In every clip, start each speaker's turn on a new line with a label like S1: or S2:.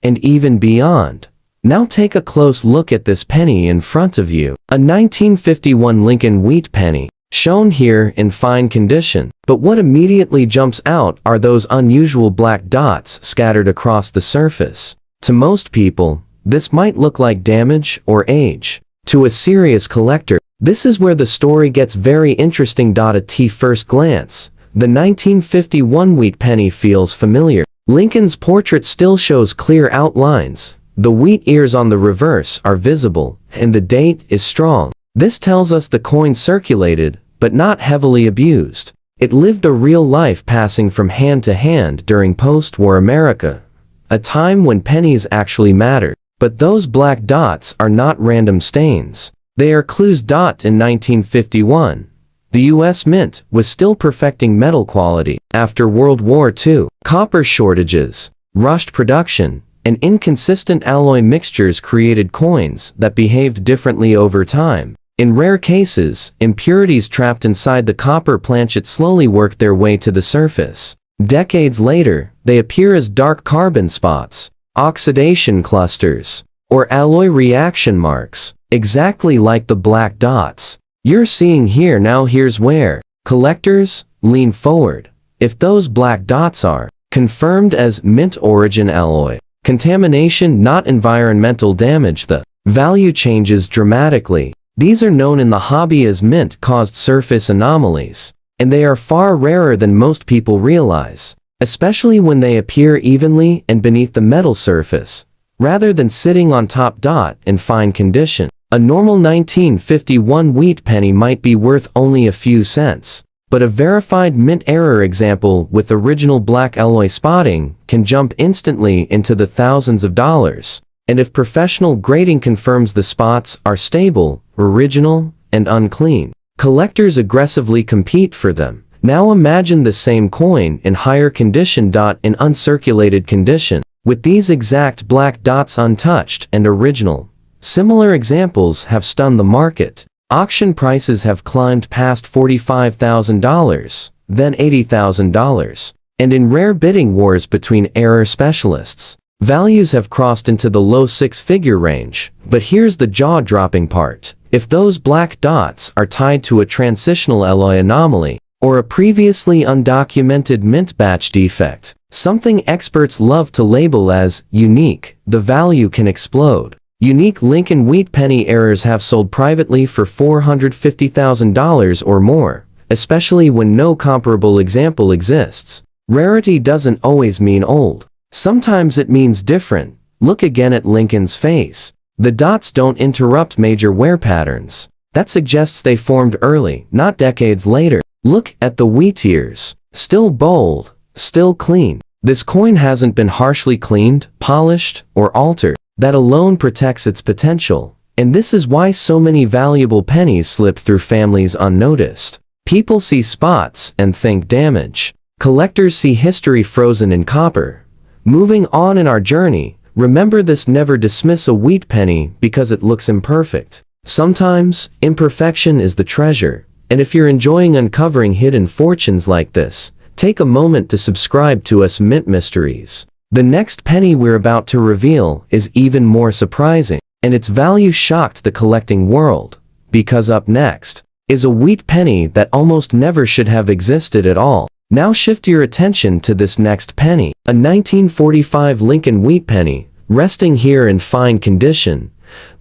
S1: and even beyond. Now take a close look at this penny in front of you. A 1951 Lincoln Wheat Penny, shown here in fine condition. But what immediately jumps out are those unusual black dots scattered across the surface. To most people, this might look like damage or age. To a serious collector, this is where the story gets very interesting. At first glance, the 1951 wheat penny feels familiar. Lincoln's portrait still shows clear outlines. The wheat ears on the reverse are visible, and the date is strong. This tells us the coin circulated, but not heavily abused. It lived a real life, passing from hand to hand during post-war America, a time when pennies actually mattered. But those black dots are not random stains. They are clues. In 1951, the U.S. Mint was still perfecting metal quality. After World War II, copper shortages, rushed production, and inconsistent alloy mixtures created coins that behaved differently over time. In rare cases, impurities trapped inside the copper planchet slowly worked their way to the surface. Decades later, they appear as dark carbon spots, oxidation clusters, or alloy reaction marks, exactly like the black dots you're seeing here. Now here's where collectors lean forward. If those black dots are confirmed as mint origin alloy, contamination, not environmental damage, the value changes dramatically. These are known in the hobby as mint-caused surface anomalies, and they are far rarer than most people realize, especially when they appear evenly and beneath the metal surface, rather than sitting on top. In fine condition, a normal 1951 wheat penny might be worth only a few cents, but a verified mint error example with original black alloy spotting can jump instantly into the thousands of dollars. And if professional grading confirms the spots are stable, original, and unclean, collectors aggressively compete for them. Now imagine the same coin in higher condition. In uncirculated condition, with these exact black dots untouched and original. Similar examples have stunned the market. Auction prices have climbed past $45,000, then $80,000. And in rare bidding wars between error specialists, values have crossed into the low six-figure range. But here's the jaw-dropping part. If those black dots are tied to a transitional alloy anomaly, or a previously undocumented mint batch defect, something experts love to label as unique, the value can explode. Unique Lincoln Wheat Penny errors have sold privately for $450,000 or more, especially when no comparable example exists. Rarity doesn't always mean old. Sometimes it means different. Look again at Lincoln's face. The dots don't interrupt major wear patterns. That suggests they formed early, not decades later. Look at the wheat ears. Still bold, still clean. This coin hasn't been harshly cleaned, polished, or altered. That alone protects its potential. And this is why so many valuable pennies slip through families unnoticed. People see spots and think damage. Collectors see history frozen in copper. Moving on in our journey, remember this: never dismiss a wheat penny because it looks imperfect. Sometimes, imperfection is the treasure. And if you're enjoying uncovering hidden fortunes like this, take a moment to subscribe to us Mint Mysteries. The next penny we're about to reveal is even more surprising, and its value shocked the collecting world. Because up next is a wheat penny that almost never should have existed at all. Now shift your attention to this next penny, a 1945 Lincoln Wheat Penny, resting here in fine condition,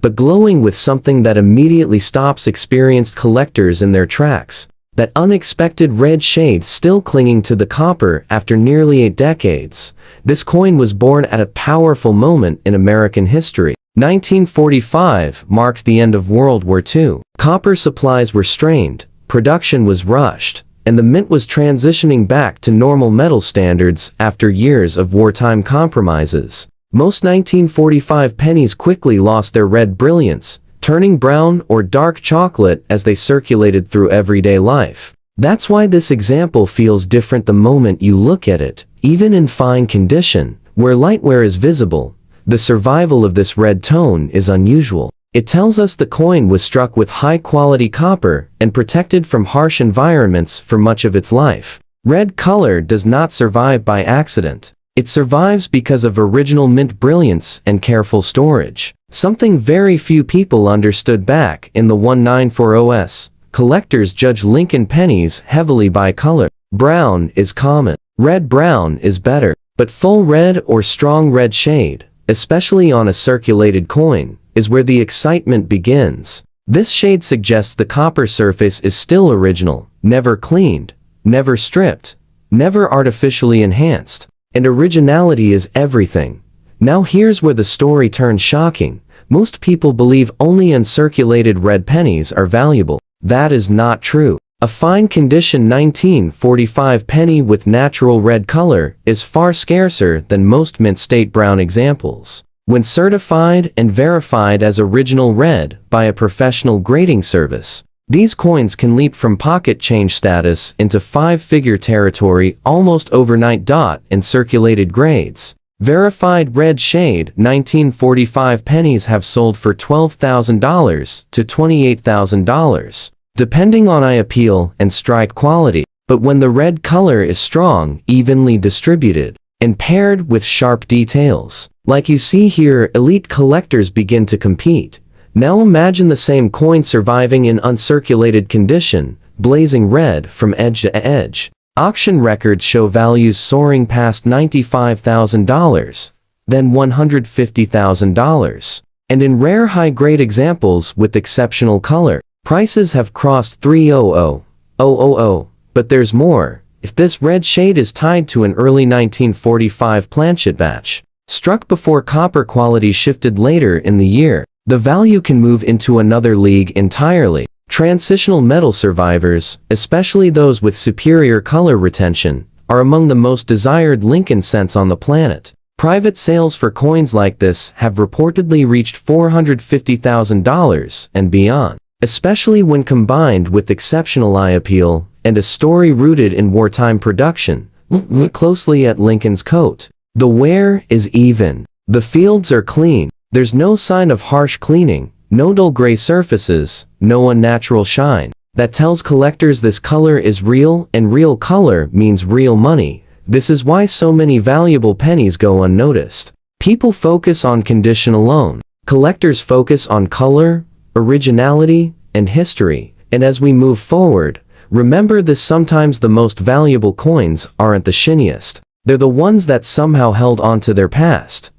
S1: but glowing with something that immediately stops experienced collectors in their tracks. That unexpected red shade still clinging to the copper after nearly 8 decades. This coin was born at a powerful moment in American history. 1945 marks the end of World War II. Copper supplies were strained, production was rushed, and the mint was transitioning back to normal metal standards after years of wartime compromises. Most 1945 pennies quickly lost their red brilliance, turning brown or dark chocolate as they circulated through everyday life. That's why this example feels different the moment you look at it. Even in fine condition, where light wear is visible, the survival of this red tone is unusual. It tells us the coin was struck with high-quality copper and protected from harsh environments for much of its life. Red color does not survive by accident. It survives because of original mint brilliance and careful storage. Something very few people understood back in the 1940s. Collectors judge Lincoln pennies heavily by color. Brown is common. Red-brown is better. But full red or strong red shade, especially on a circulated coin, is where the excitement begins. This shade suggests the copper surface is still original, never cleaned, never stripped, never artificially enhanced. And originality is everything. Now here's where the story turns shocking. Most people believe only uncirculated red pennies are valuable. That is not true. A fine condition 1945 penny with natural red color is far scarcer than most mint state brown examples. When certified and verified as original red by a professional grading service, these coins can leap from pocket change status into five-figure territory almost overnight. In circulated grades, verified red shade 1945 pennies have sold for $12,000 to $28,000. Depending on eye appeal and strike quality, but when the red color is strong, evenly distributed, and paired with sharp details, like you see here, elite collectors begin to compete. Now imagine the same coin surviving in uncirculated condition, blazing red from edge to edge. Auction records show values soaring past $95,000, then $150,000. And in rare high-grade examples with exceptional color, prices have crossed $300,000. But there's more. If this red shade is tied to an early 1945 planchet batch, struck before copper quality shifted later in the year, the value can move into another league entirely. Transitional metal survivors, especially those with superior color retention, are among the most desired Lincoln cents on the planet. Private sales for coins like this have reportedly reached $450,000 and beyond, especially when combined with exceptional eye appeal and a story rooted in wartime production. Look closely at Lincoln's coat. The wear is even. The fields are clean. There's no sign of harsh cleaning, no dull gray surfaces, no unnatural shine. That tells collectors this color is real, and real color means real money. This is why so many valuable pennies go unnoticed. People focus on condition alone. Collectors focus on color, originality, and history. And as we move forward, remember this: sometimes the most valuable coins aren't the shiniest. They're the ones that somehow held on to their past.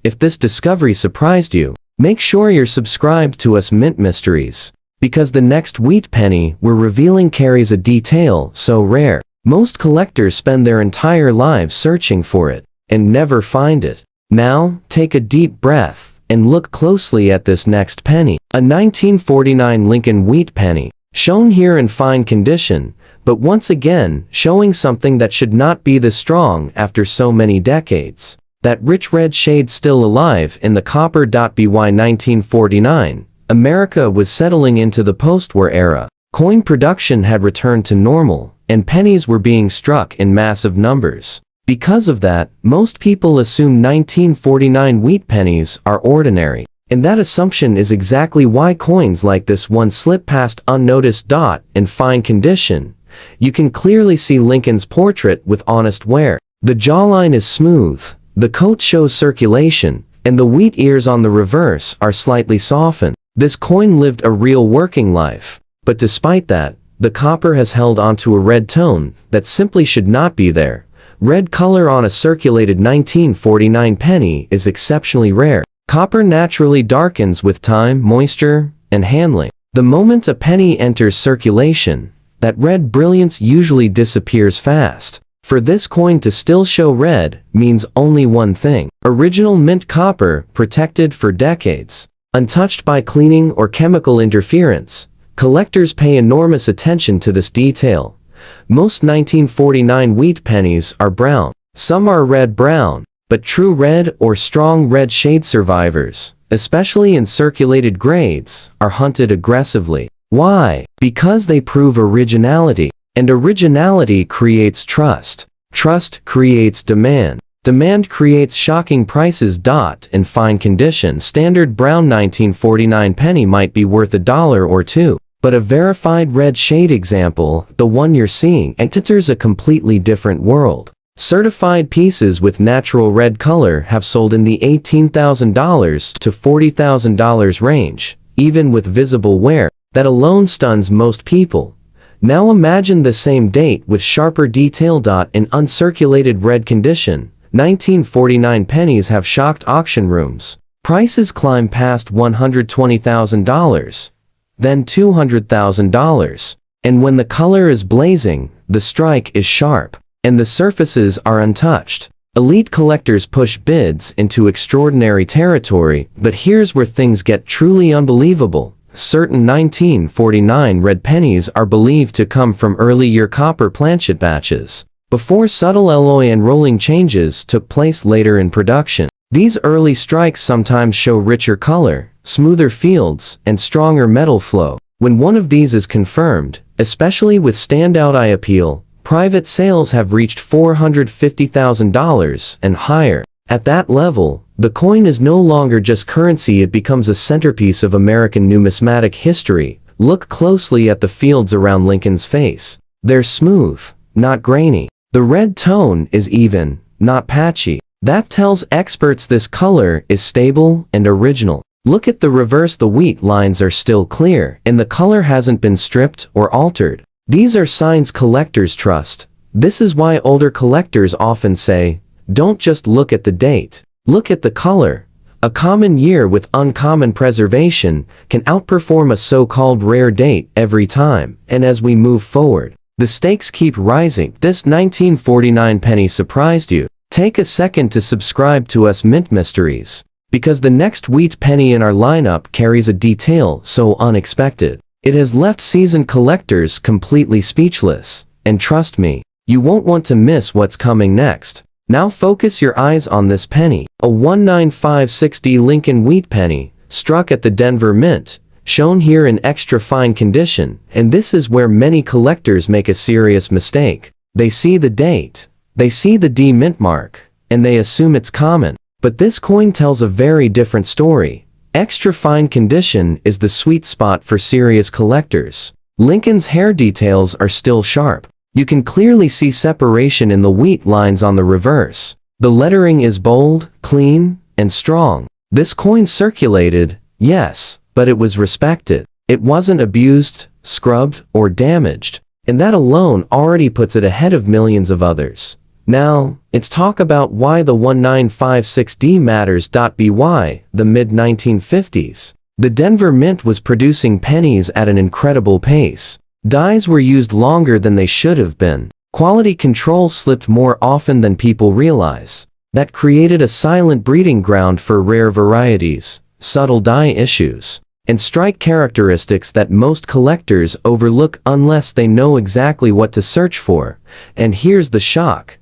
S1: If this discovery surprised you, make sure you're subscribed to us Mint Mysteries, because the next wheat penny we're revealing carries a detail so rare, most collectors spend their entire lives searching for it and never find it. Now, take a deep breath and look closely at this next penny, a 1949 Lincoln Wheat Penny, shown here in fine condition, but once again showing something that should not be this strong after so many decades. That rich red shade still alive in the copper. By 1949, America was settling into the post-war era. Coin production had returned to normal, and pennies were being struck in massive numbers. Because of that, most people assume 1949 wheat pennies are ordinary. And that assumption is exactly why coins like this one slip past unnoticed. In fine condition, you can clearly see Lincoln's portrait with honest wear. The jawline is smooth. The coat shows circulation, and the wheat ears on the reverse are slightly softened. This coin lived a real working life. But despite that, the copper has held onto a red tone that simply should not be there. Red color on a circulated 1949 penny is exceptionally rare. Copper naturally darkens with time, moisture, and handling. The moment a penny enters circulation, that red brilliance usually disappears fast. For this coin to still show red means only one thing: original mint copper, protected for decades, untouched by cleaning or chemical interference. Collectors pay enormous attention to this detail. Most 1949 wheat pennies are brown. Some are red-brown, but true red or strong red shade survivors, especially in circulated grades, are hunted aggressively. Why? Because they prove originality. And originality creates trust. Trust creates demand. Demand creates shocking prices. In fine condition, standard brown 1949 penny might be worth $1 or $2. But a verified red shade example, the one you're seeing, enters a completely different world. Certified pieces with natural red color have sold in the $18,000 to $40,000 range, even with visible wear. That alone stuns most people. Now imagine the same date with sharper detail. In uncirculated red condition, 1949 pennies have shocked auction rooms. Prices climb past $120,000, then $200,000. And when the color is blazing, the strike is sharp, and the surfaces are untouched. Elite collectors push bids into extraordinary territory, but here's where things get truly unbelievable. Certain 1949 red pennies are believed to come from early-year copper planchet batches, before subtle alloy and rolling changes took place later in production. These early strikes sometimes show richer color, smoother fields, and stronger metal flow. When one of these is confirmed, especially with standout eye appeal, private sales have reached $450,000 and higher. At that level, the coin is no longer just currency, it becomes a centerpiece of American numismatic history. Look closely at the fields around Lincoln's face. They're smooth, not grainy. The red tone is even, not patchy. That tells experts this color is stable and original. Look at the reverse, the wheat lines are still clear, and the color hasn't been stripped or altered. These are signs collectors trust. This is why older collectors often say, don't just look at the date, look at the color. A common year with uncommon preservation can outperform a so-called rare date every time. And as we move forward, the stakes keep rising. This 1949 penny surprised you? Take a second to subscribe to us Mint Mysteries, because the next wheat penny in our lineup carries a detail so unexpected. It has left seasoned collectors completely speechless. And trust me, you won't want to miss what's coming next. Now focus your eyes on this penny, a 19560 Lincoln Wheat Penny, struck at the Denver Mint, shown here in extra fine condition. And this is where many collectors make a serious mistake. They see the date, they see the D mint mark, and they assume it's common. But this coin tells a very different story. Extra fine condition is the sweet spot for serious collectors. Lincoln's hair details are still sharp. You can clearly see separation in the wheat lines on the reverse. The lettering is bold, clean, and strong. This coin circulated, yes, but it was respected. It wasn't abused, scrubbed, or damaged. And that alone already puts it ahead of millions of others. Now, let's talk about why the 1956D matters. By the mid-1950s, the Denver Mint was producing pennies at an incredible pace. Dies were used longer than they should have been. Quality control slipped more often than people realize. That created a silent breeding ground for rare varieties, subtle die issues, and strike characteristics that most collectors overlook unless they know exactly what to search for. And here's the shock.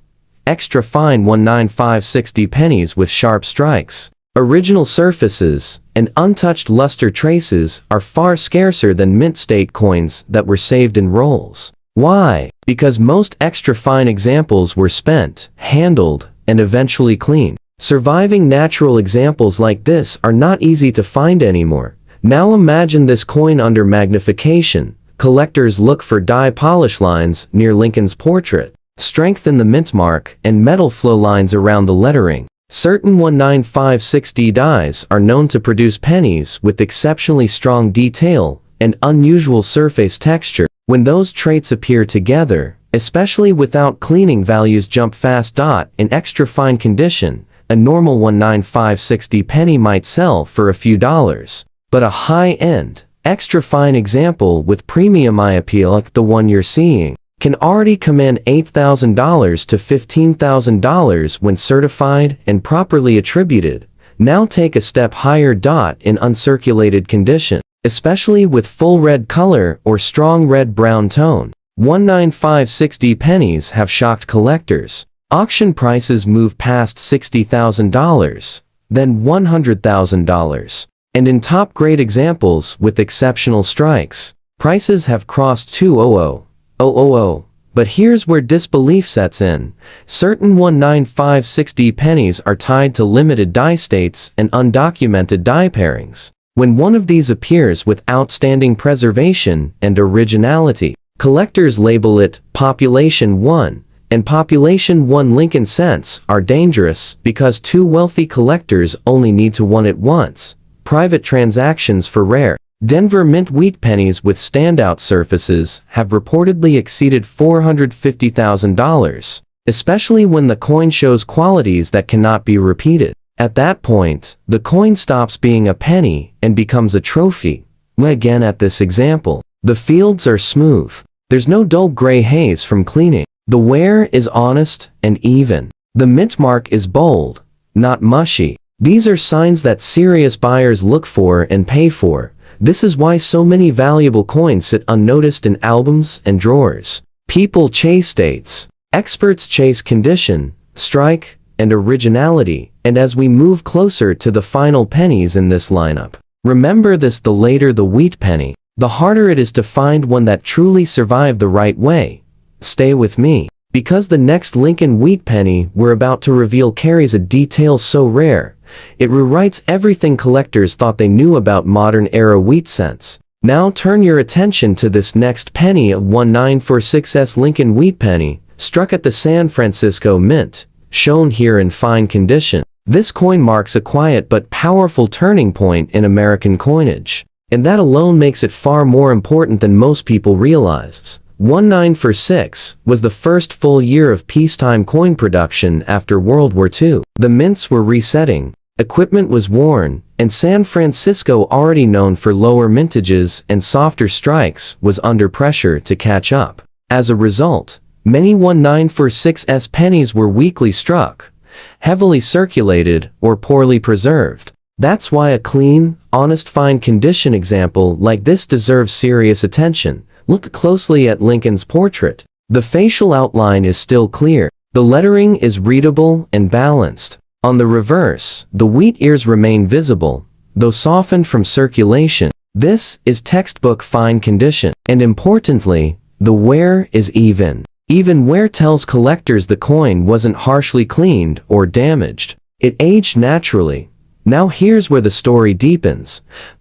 S1: Extra fine 19560 pennies with sharp strikes, original surfaces, and untouched luster traces are far scarcer than mint state coins that were saved in rolls. Why? Because most extra fine examples were spent, handled, and eventually cleaned. Surviving natural examples like this are not easy to find anymore. Now imagine this coin under magnification. Collectors look for die polish lines near Lincoln's portrait, strength in the mint mark, and metal flow lines around the lettering. Certain 19560 dies are known to produce pennies with exceptionally strong detail and unusual surface texture. When those traits appear together, especially without cleaning, values jump fast. In extra fine condition, a normal 19560 penny might sell for a few dollars, but a high-end, extra fine example with premium eye appeal like the one you're seeing can already command $8,000 to $15,000 when certified and properly attributed. Now take a step higher. In uncirculated condition, especially with full red color or strong red-brown tone, 19560 pennies have shocked collectors. Auction prices move past $60,000, then $100,000. And in top-grade examples with exceptional strikes, prices have crossed $200,000. But here's where disbelief sets in. Certain 19560 pennies are tied to limited die states and undocumented die pairings. When one of these appears with outstanding preservation and originality, collectors label it Population 1, and population 1 Lincoln cents are dangerous because two wealthy collectors only need to want it once. Private transactions for rare Denver Mint Wheat Pennies with standout surfaces have reportedly exceeded $450,000, especially when the coin shows qualities that cannot be repeated. At that point, the coin stops being a penny and becomes a trophy. Again at this example, the fields are smooth. There's no dull gray haze from cleaning. The wear is honest and even. The mint mark is bold, not mushy. These are signs that serious buyers look for and pay for. This is why so many valuable coins sit unnoticed in albums and drawers. People chase dates. Experts chase condition, strike, and originality. And as we move closer to the final pennies in this lineup, remember this: the later the wheat penny, the harder it is to find one that truly survived the right way. Stay with me, because the next Lincoln Wheat Penny we're about to reveal carries a detail so rare, it rewrites everything collectors thought they knew about modern-era wheat cents. Now turn your attention to this next penny, a 1946 Lincoln Wheat Penny, struck at the San Francisco Mint, shown here in fine condition. This coin marks a quiet but powerful turning point in American coinage, and that alone makes it far more important than most people realize. 1946 was the first full year of peacetime coin production after World War II. The mints were resetting, equipment was worn, and San Francisco, already known for lower mintages and softer strikes, was under pressure to catch up. As a result, many 1946 pennies were weakly struck, heavily circulated, or poorly preserved. That's why a clean, honest, fine condition example like this deserves serious attention. Look closely at Lincoln's portrait. The facial outline is still clear. The lettering is readable and balanced. On the reverse, the wheat ears remain visible, though softened from circulation. This is textbook fine condition. And importantly, the wear is even. Even wear tells collectors the coin wasn't harshly cleaned or damaged. It aged naturally. Now here's where the story deepens.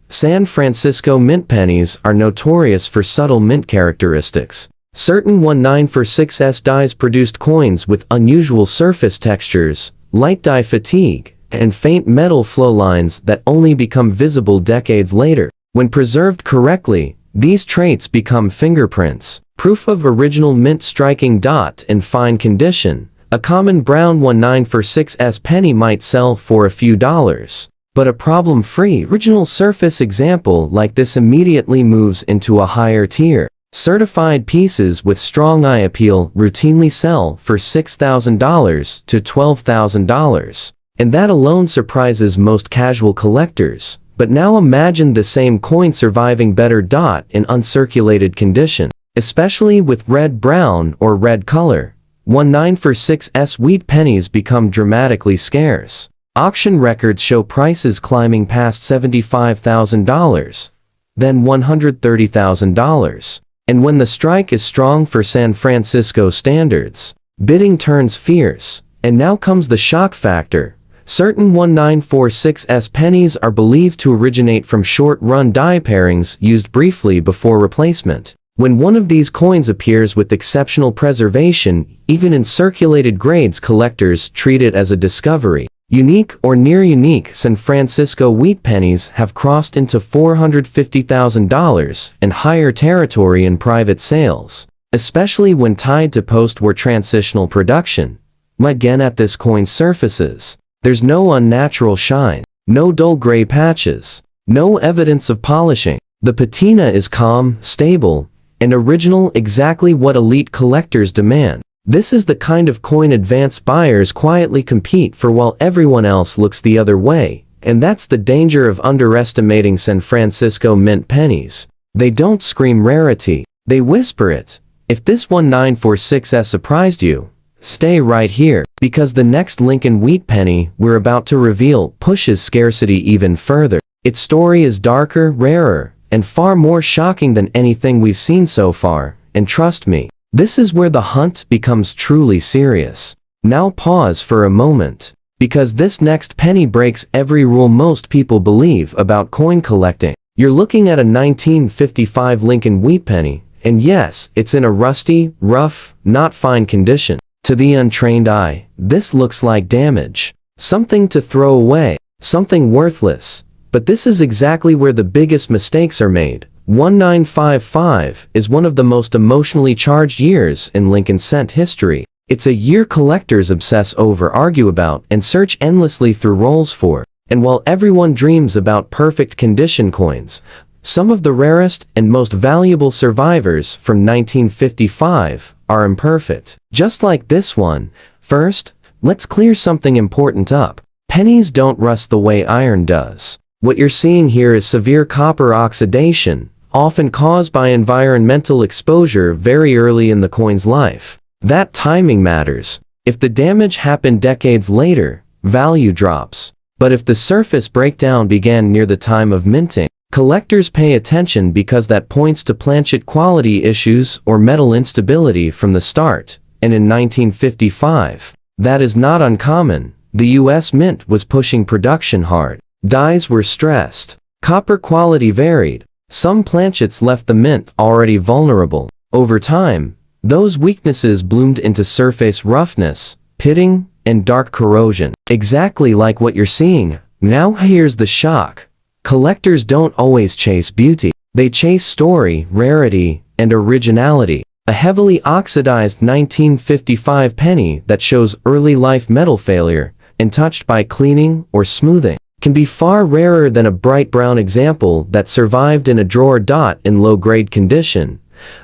S1: San Francisco mint pennies are notorious for subtle mint characteristics. Certain 1946 dies produced coins with unusual surface textures, light dye fatigue, and faint metal flow lines that only become visible decades later. When preserved correctly, these traits become fingerprints, proof of original mint striking. In fine condition, a common brown 1946 penny might sell for a few dollars. But a problem-free original surface example like this immediately moves into a higher tier. Certified pieces with strong eye appeal routinely sell for $6,000 to $12,000. And that alone surprises most casual collectors. But now imagine the same coin surviving better in uncirculated condition, especially with red-brown or red color. 1946 wheat pennies become dramatically scarce. Auction records show prices climbing past $75,000, then $130,000. And when the strike is strong for San Francisco standards, bidding turns fierce. And now comes the shock factor. Certain 1946 pennies are believed to originate from short-run die pairings used briefly before replacement. When one of these coins appears with exceptional preservation, even in circulated grades, collectors treat it as a discovery. Unique or near unique San Francisco wheat pennies have crossed into $450,000 and higher territory in private sales, especially when tied to post-war transitional production. Again at this coin's surfaces, there's no unnatural shine, no dull gray patches, no evidence of polishing. The patina is calm, stable, and original, exactly what elite collectors demand. This is the kind of coin advanced buyers quietly compete for while everyone else looks the other way. And that's the danger of underestimating San Francisco mint pennies. They don't scream rarity, they whisper it. If this 1946 surprised you, stay right here, because the next Lincoln Wheat Penny we're about to reveal pushes scarcity even further. Its story is darker, rarer, and far more shocking than anything we've seen so far. And trust me, this is where the hunt becomes truly serious. Now pause for a moment, because this next penny breaks every rule most people believe about coin collecting. You're looking at a 1955 Lincoln Wheat Penny, and yes, it's in a rusty, rough, not fine condition. To the untrained eye, this looks like damage. Something to throw away, something worthless. But this is exactly where the biggest mistakes are made. 1955 is one of the most emotionally charged years in Lincoln cent history. It's a year collectors obsess over, argue about, and search endlessly through rolls for. And while everyone dreams about perfect condition coins, some of the rarest and most valuable survivors from 1955 are imperfect. Just like this one. First, let's clear something important up. Pennies don't rust the way iron does. What you're seeing here is severe copper oxidation, often caused by environmental exposure very early in the coin's life. That timing matters. If the damage happened decades later, value drops. But if the surface breakdown began near the time of minting, collectors pay attention because that points to planchet quality issues or metal instability from the start. And in 1955, that is not uncommon. The US Mint was pushing production hard. Dies were stressed. Copper quality varied. Some planchets left the mint already vulnerable. Over time, those weaknesses bloomed into surface roughness, pitting, and dark corrosion. Exactly like what you're seeing. Now here's the shock. Collectors don't always chase beauty. They chase story, rarity, and originality. A heavily oxidized 1955 penny that shows early life metal failure, untouched by cleaning or smoothing, can be far rarer than a bright brown example that survived in a drawer dot in low-grade condition.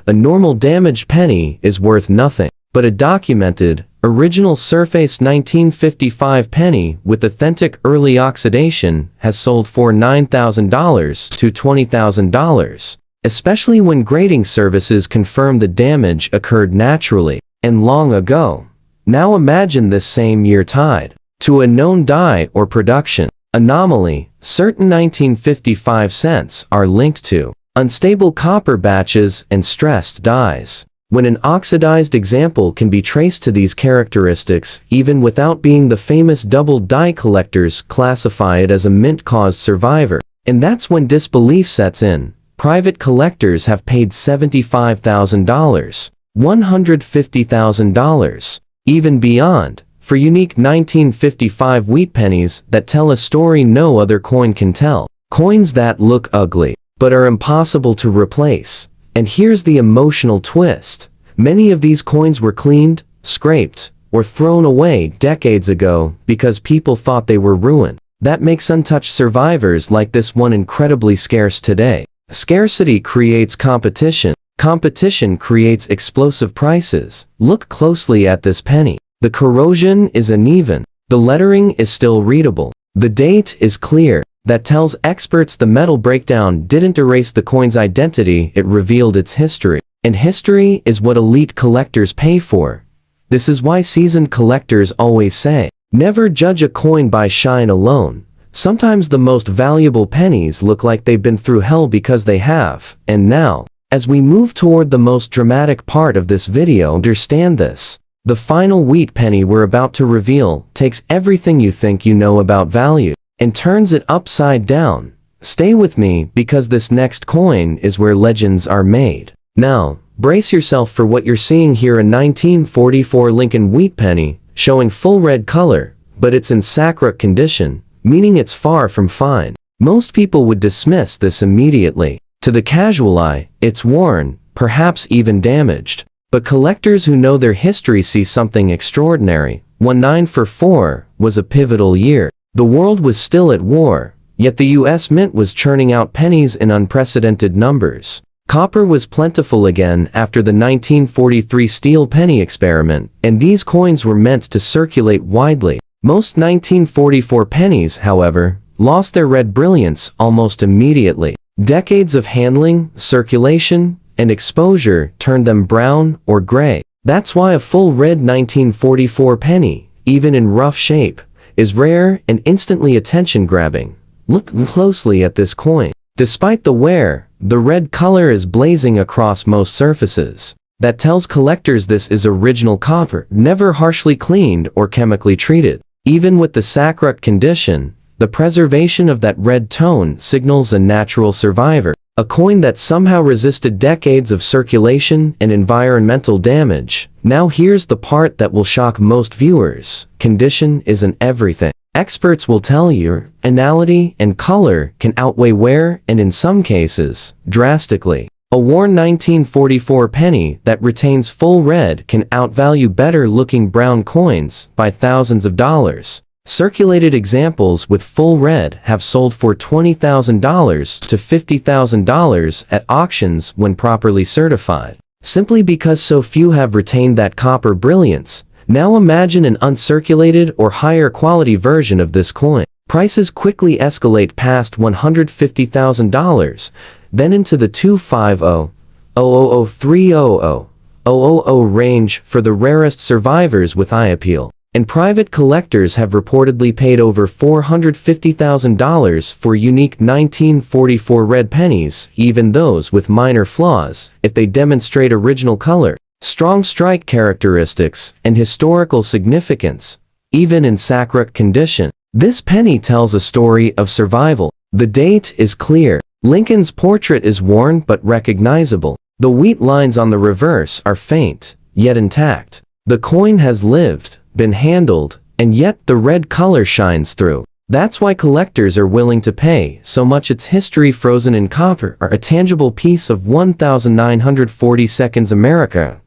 S1: A normal damaged penny is worth nothing, but a documented, original surface 1955 penny with authentic early oxidation has sold for $9,000 to $20,000, especially when grading services confirm the damage occurred naturally and long ago. Now imagine this same year tied to a known die or production anomaly. Certain 1955 cents are linked to unstable copper batches and stressed dies. When an oxidized example can be traced to these characteristics, even without being the famous double die, collectors classify it as a mint-caused survivor. And that's when disbelief sets in. Private collectors have paid $75,000, $150,000, even beyond, for unique 1955 wheat pennies that tell a story no other coin can tell. Coins that look ugly, but are impossible to replace. And here's the emotional twist. Many of these coins were cleaned, scraped, or thrown away decades ago because people thought they were ruined. That makes untouched survivors like this one incredibly scarce today. Scarcity creates competition. Competition creates explosive prices. Look closely at this penny. The corrosion is uneven. The lettering is still readable. The date is clear. That tells experts the metal breakdown didn't erase the coin's identity, it revealed its history. And history is what elite collectors pay for. This is why seasoned collectors always say, never judge a coin by shine alone. Sometimes the most valuable pennies look like they've been through hell because they have. And now, as we move toward the most dramatic part of this video, understand this. The final wheat penny we're about to reveal takes everything you think you know about value and turns it upside down. Stay with me because this next coin is where legends are made. Now, brace yourself for what you're seeing here, a 1944 Lincoln Wheat Penny, showing full red color, but it's in sackrock condition, meaning it's far from fine. Most people would dismiss this immediately. To the casual eye, it's worn, perhaps even damaged. But collectors who know their history see something extraordinary. 1944 was a pivotal year. The world was still at war, yet the US Mint was churning out pennies in unprecedented numbers. Copper was plentiful again after the 1943 steel penny experiment, and these coins were meant to circulate widely. Most 1944 pennies, however, lost their red brilliance almost immediately. Decades of handling, circulation, and exposure turned them brown or gray. That's why a full red 1944 penny, even in rough shape, is rare and instantly attention-grabbing. Look closely at this coin. Despite the wear, the red color is blazing across most surfaces. That tells collectors this is original copper, never harshly cleaned or chemically treated. Even with the sackrock condition, the preservation of that red tone signals a natural survivor. A coin that somehow resisted decades of circulation and environmental damage. Now here's the part that will shock most viewers. Condition isn't everything. Experts will tell you, tonality and color can outweigh wear and in some cases, drastically. A worn 1944 penny that retains full red can outvalue better-looking brown coins by thousands of dollars. Circulated examples with full red have sold for $20,000 to $50,000 at auctions when properly certified. Simply because so few have retained that copper brilliance. Now imagine an uncirculated or higher quality version of this coin. Prices quickly escalate past $150,000, then into the $250,000-$300,000 range for the rarest survivors with eye appeal. And private collectors have reportedly paid over $450,000 for unique 1944 red pennies, even those with minor flaws, if they demonstrate original color, strong strike characteristics, and historical significance, even in saccharine condition. This penny tells a story of survival. The date is clear. Lincoln's portrait is worn but recognizable. The wheat lines on the reverse are faint, yet intact. The coin has lived, been handled, and yet the red color shines through. That's why collectors are willing to pay so much. Its history frozen in copper, or a tangible piece of 1940 America.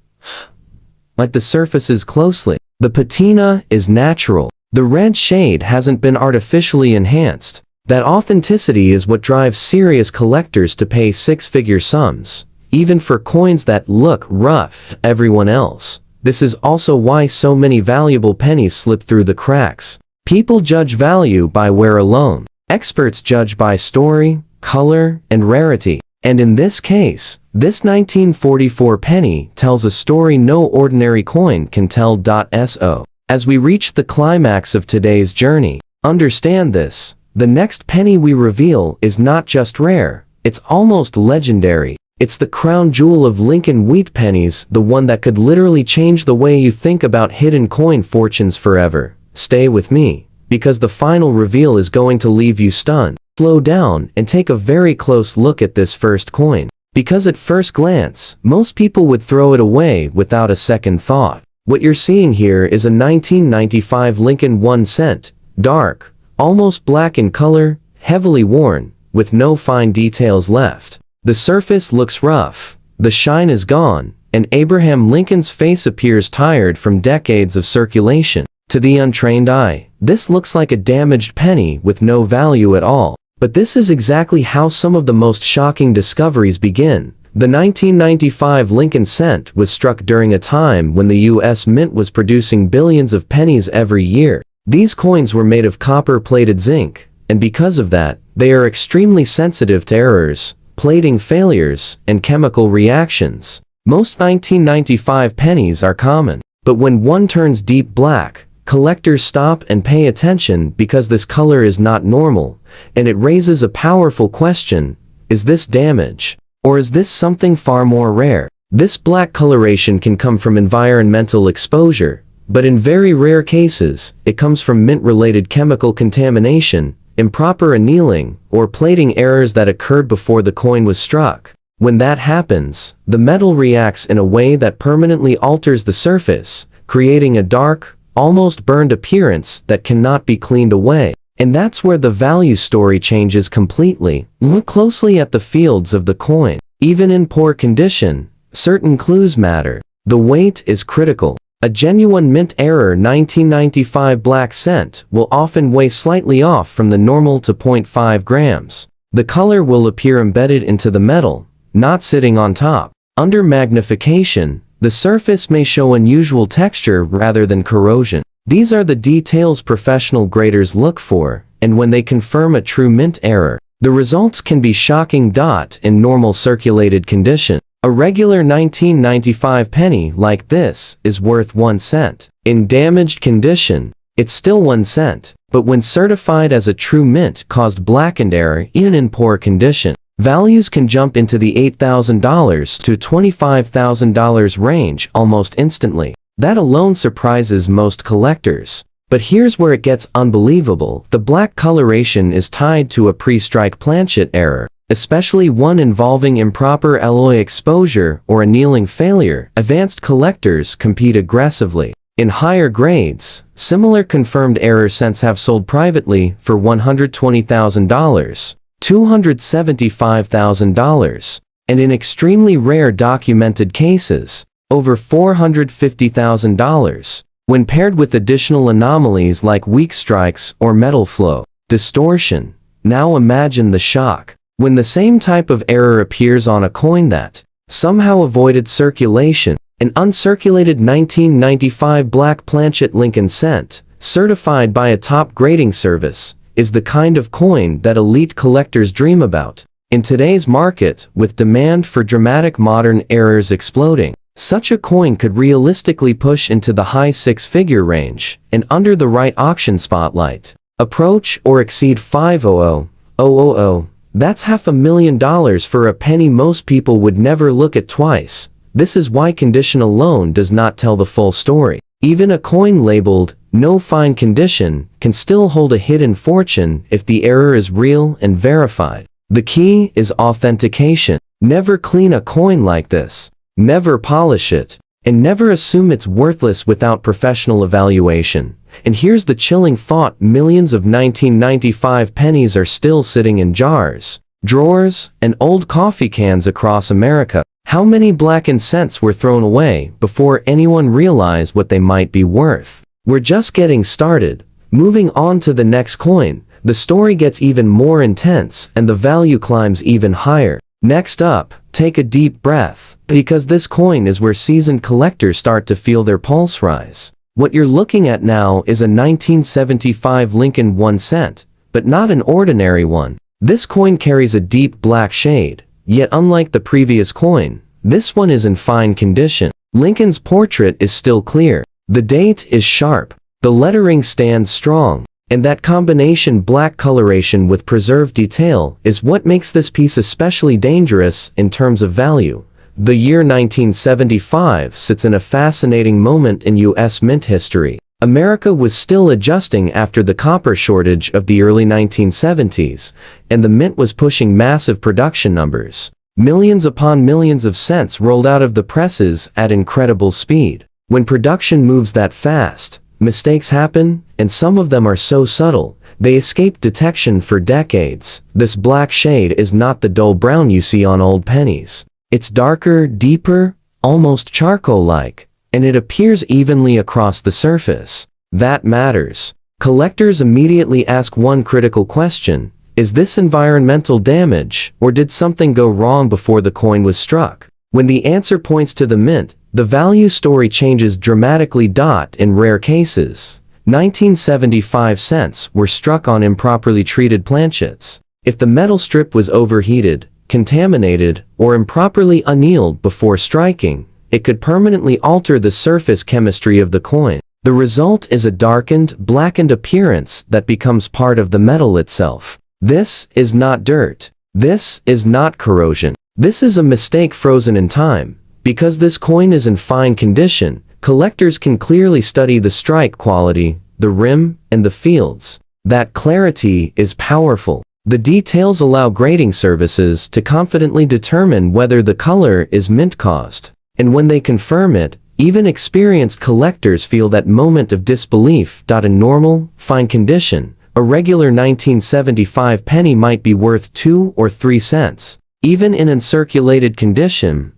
S1: Like the surfaces closely. The patina is natural. The red shade hasn't been artificially enhanced. That authenticity is what drives serious collectors to pay six-figure sums, even for coins that look rough to everyone else. This is also why so many valuable pennies slip through the cracks. People judge value by wear alone. Experts judge by story, color, and rarity. And in this case, this 1944 penny tells a story no ordinary coin can tell. So, as we reach the climax of today's journey, understand this: the next penny we reveal is not just rare, it's almost legendary. It's the crown jewel of Lincoln Wheat Pennies, the one that could literally change the way you think about hidden coin fortunes forever. Stay with me, because the final reveal is going to leave you stunned. Slow down and take a very close look at this first coin. Because at first glance, most people would throw it away without a second thought. What you're seeing here is a 1995 Lincoln 1 cent, dark, almost black in color, heavily worn, with no fine details left. The surface looks rough, the shine is gone, and Abraham Lincoln's face appears tired from decades of circulation. To the untrained eye, this looks like a damaged penny with no value at all. But this is exactly how some of the most shocking discoveries begin. The 1995 Lincoln cent was struck during a time when the U.S. Mint was producing billions of pennies every year. These coins were made of copper-plated zinc, and because of that, they are extremely sensitive to errors, plating failures, and chemical reactions. Most 1995 pennies are common, but when one turns deep black, collectors stop and pay attention because this color is not normal, and it raises a powerful question: is this damage? Or is this something far more rare? This black coloration can come from environmental exposure, but in very rare cases, it comes from mint-related chemical contamination, improper annealing, or plating errors that occurred before the coin was struck. When that happens, the metal reacts in a way that permanently alters the surface, creating a dark, almost burned appearance that cannot be cleaned away. And that's where the value story changes completely. Look closely at the fields of the coin. Even in poor condition, certain clues matter. The weight is critical. A genuine mint error 1995 black cent will often weigh slightly off from the normal to 0.5 grams. The color will appear embedded into the metal, not sitting on top. Under magnification, the surface may show unusual texture rather than corrosion. These are the details professional graders look for, and when they confirm a true mint error, the results can be shocking. In normal circulated condition, a regular 1995 penny like this is worth 1 cent. In damaged condition, it's still 1 cent, but when certified as a true mint-caused blackened error, even in poor condition, values can jump into the $8,000 to $25,000 range almost instantly. That alone surprises most collectors. But here's where it gets unbelievable. The black coloration is tied to a pre-strike planchet error. especially one involving improper alloy exposure or annealing failure. Advanced collectors compete aggressively. In higher grades, similar confirmed error cents have sold privately for $120,000, $275,000, and in extremely rare documented cases, over $450,000. When paired with additional anomalies like weak strikes or metal flow distortion, now imagine the shock when the same type of error appears on a coin that somehow avoided circulation. An uncirculated 1995 black planchet Lincoln cent, certified by a top grading service, is the kind of coin that elite collectors dream about. In today's market, with demand for dramatic modern errors exploding, such a coin could realistically push into the high six-figure range, and under the right auction spotlight, approach or exceed $500,000. That's $500,000 for a penny most people would never look at twice. This is why condition alone does not tell the full story. Even a coin labeled, "no fine condition," can still hold a hidden fortune if the error is real and verified. The key is authentication. Never clean a coin like this. Never polish it. And never assume it's worthless without professional evaluation. And here's the chilling thought: millions of 1995 pennies are still sitting in jars, drawers, and old coffee cans across America. How many blackened cents were thrown away before anyone realized what they might be worth? We're just getting started. Moving on to the next coin, the story gets even more intense and the value climbs even higher. Next up, take a deep breath, because this coin is where seasoned collectors start to feel their pulse rise. What you're looking at now is a 1975 Lincoln 1 cent, but not an ordinary one. This coin carries a deep black shade. Yet unlike the previous coin, this one is in fine condition. Lincoln's portrait is still clear. The date is sharp. The lettering stands strong. And that combination black coloration with preserved detail is what makes this piece especially dangerous in terms of value. The year 1975 sits in a fascinating moment in U.S. mint history. America was still adjusting after the copper shortage of the early 1970s, and the mint was pushing massive production numbers. Millions upon millions of cents rolled out of the presses at incredible speed. When production moves that fast, mistakes happen, and some of them are so subtle, they escape detection for decades. This black shade is not the dull brown you see on old pennies. It's darker, deeper, almost charcoal-like, and it appears evenly across the surface. That matters. Collectors immediately ask one critical question: is this environmental damage, or did something go wrong before the coin was struck? When the answer points to the mint, the value story changes dramatically. In rare cases, 1975 cents were struck on improperly treated planchets. If the metal strip was overheated, contaminated, or improperly annealed before striking, it could permanently alter the surface chemistry of the coin. The result is a darkened, blackened appearance that becomes part of the metal itself. This is not dirt. This is not corrosion. This is a mistake frozen in time. Because this coin is in fine condition, collectors can clearly study the strike quality, the rim, and the fields. That clarity is powerful. The details allow grading services to confidently determine whether the color is mint-caused. And when they confirm it, even experienced collectors feel that moment of disbelief. In normal, fine condition, a regular 1975 penny might be worth 2 or 3 cents. Even in uncirculated condition,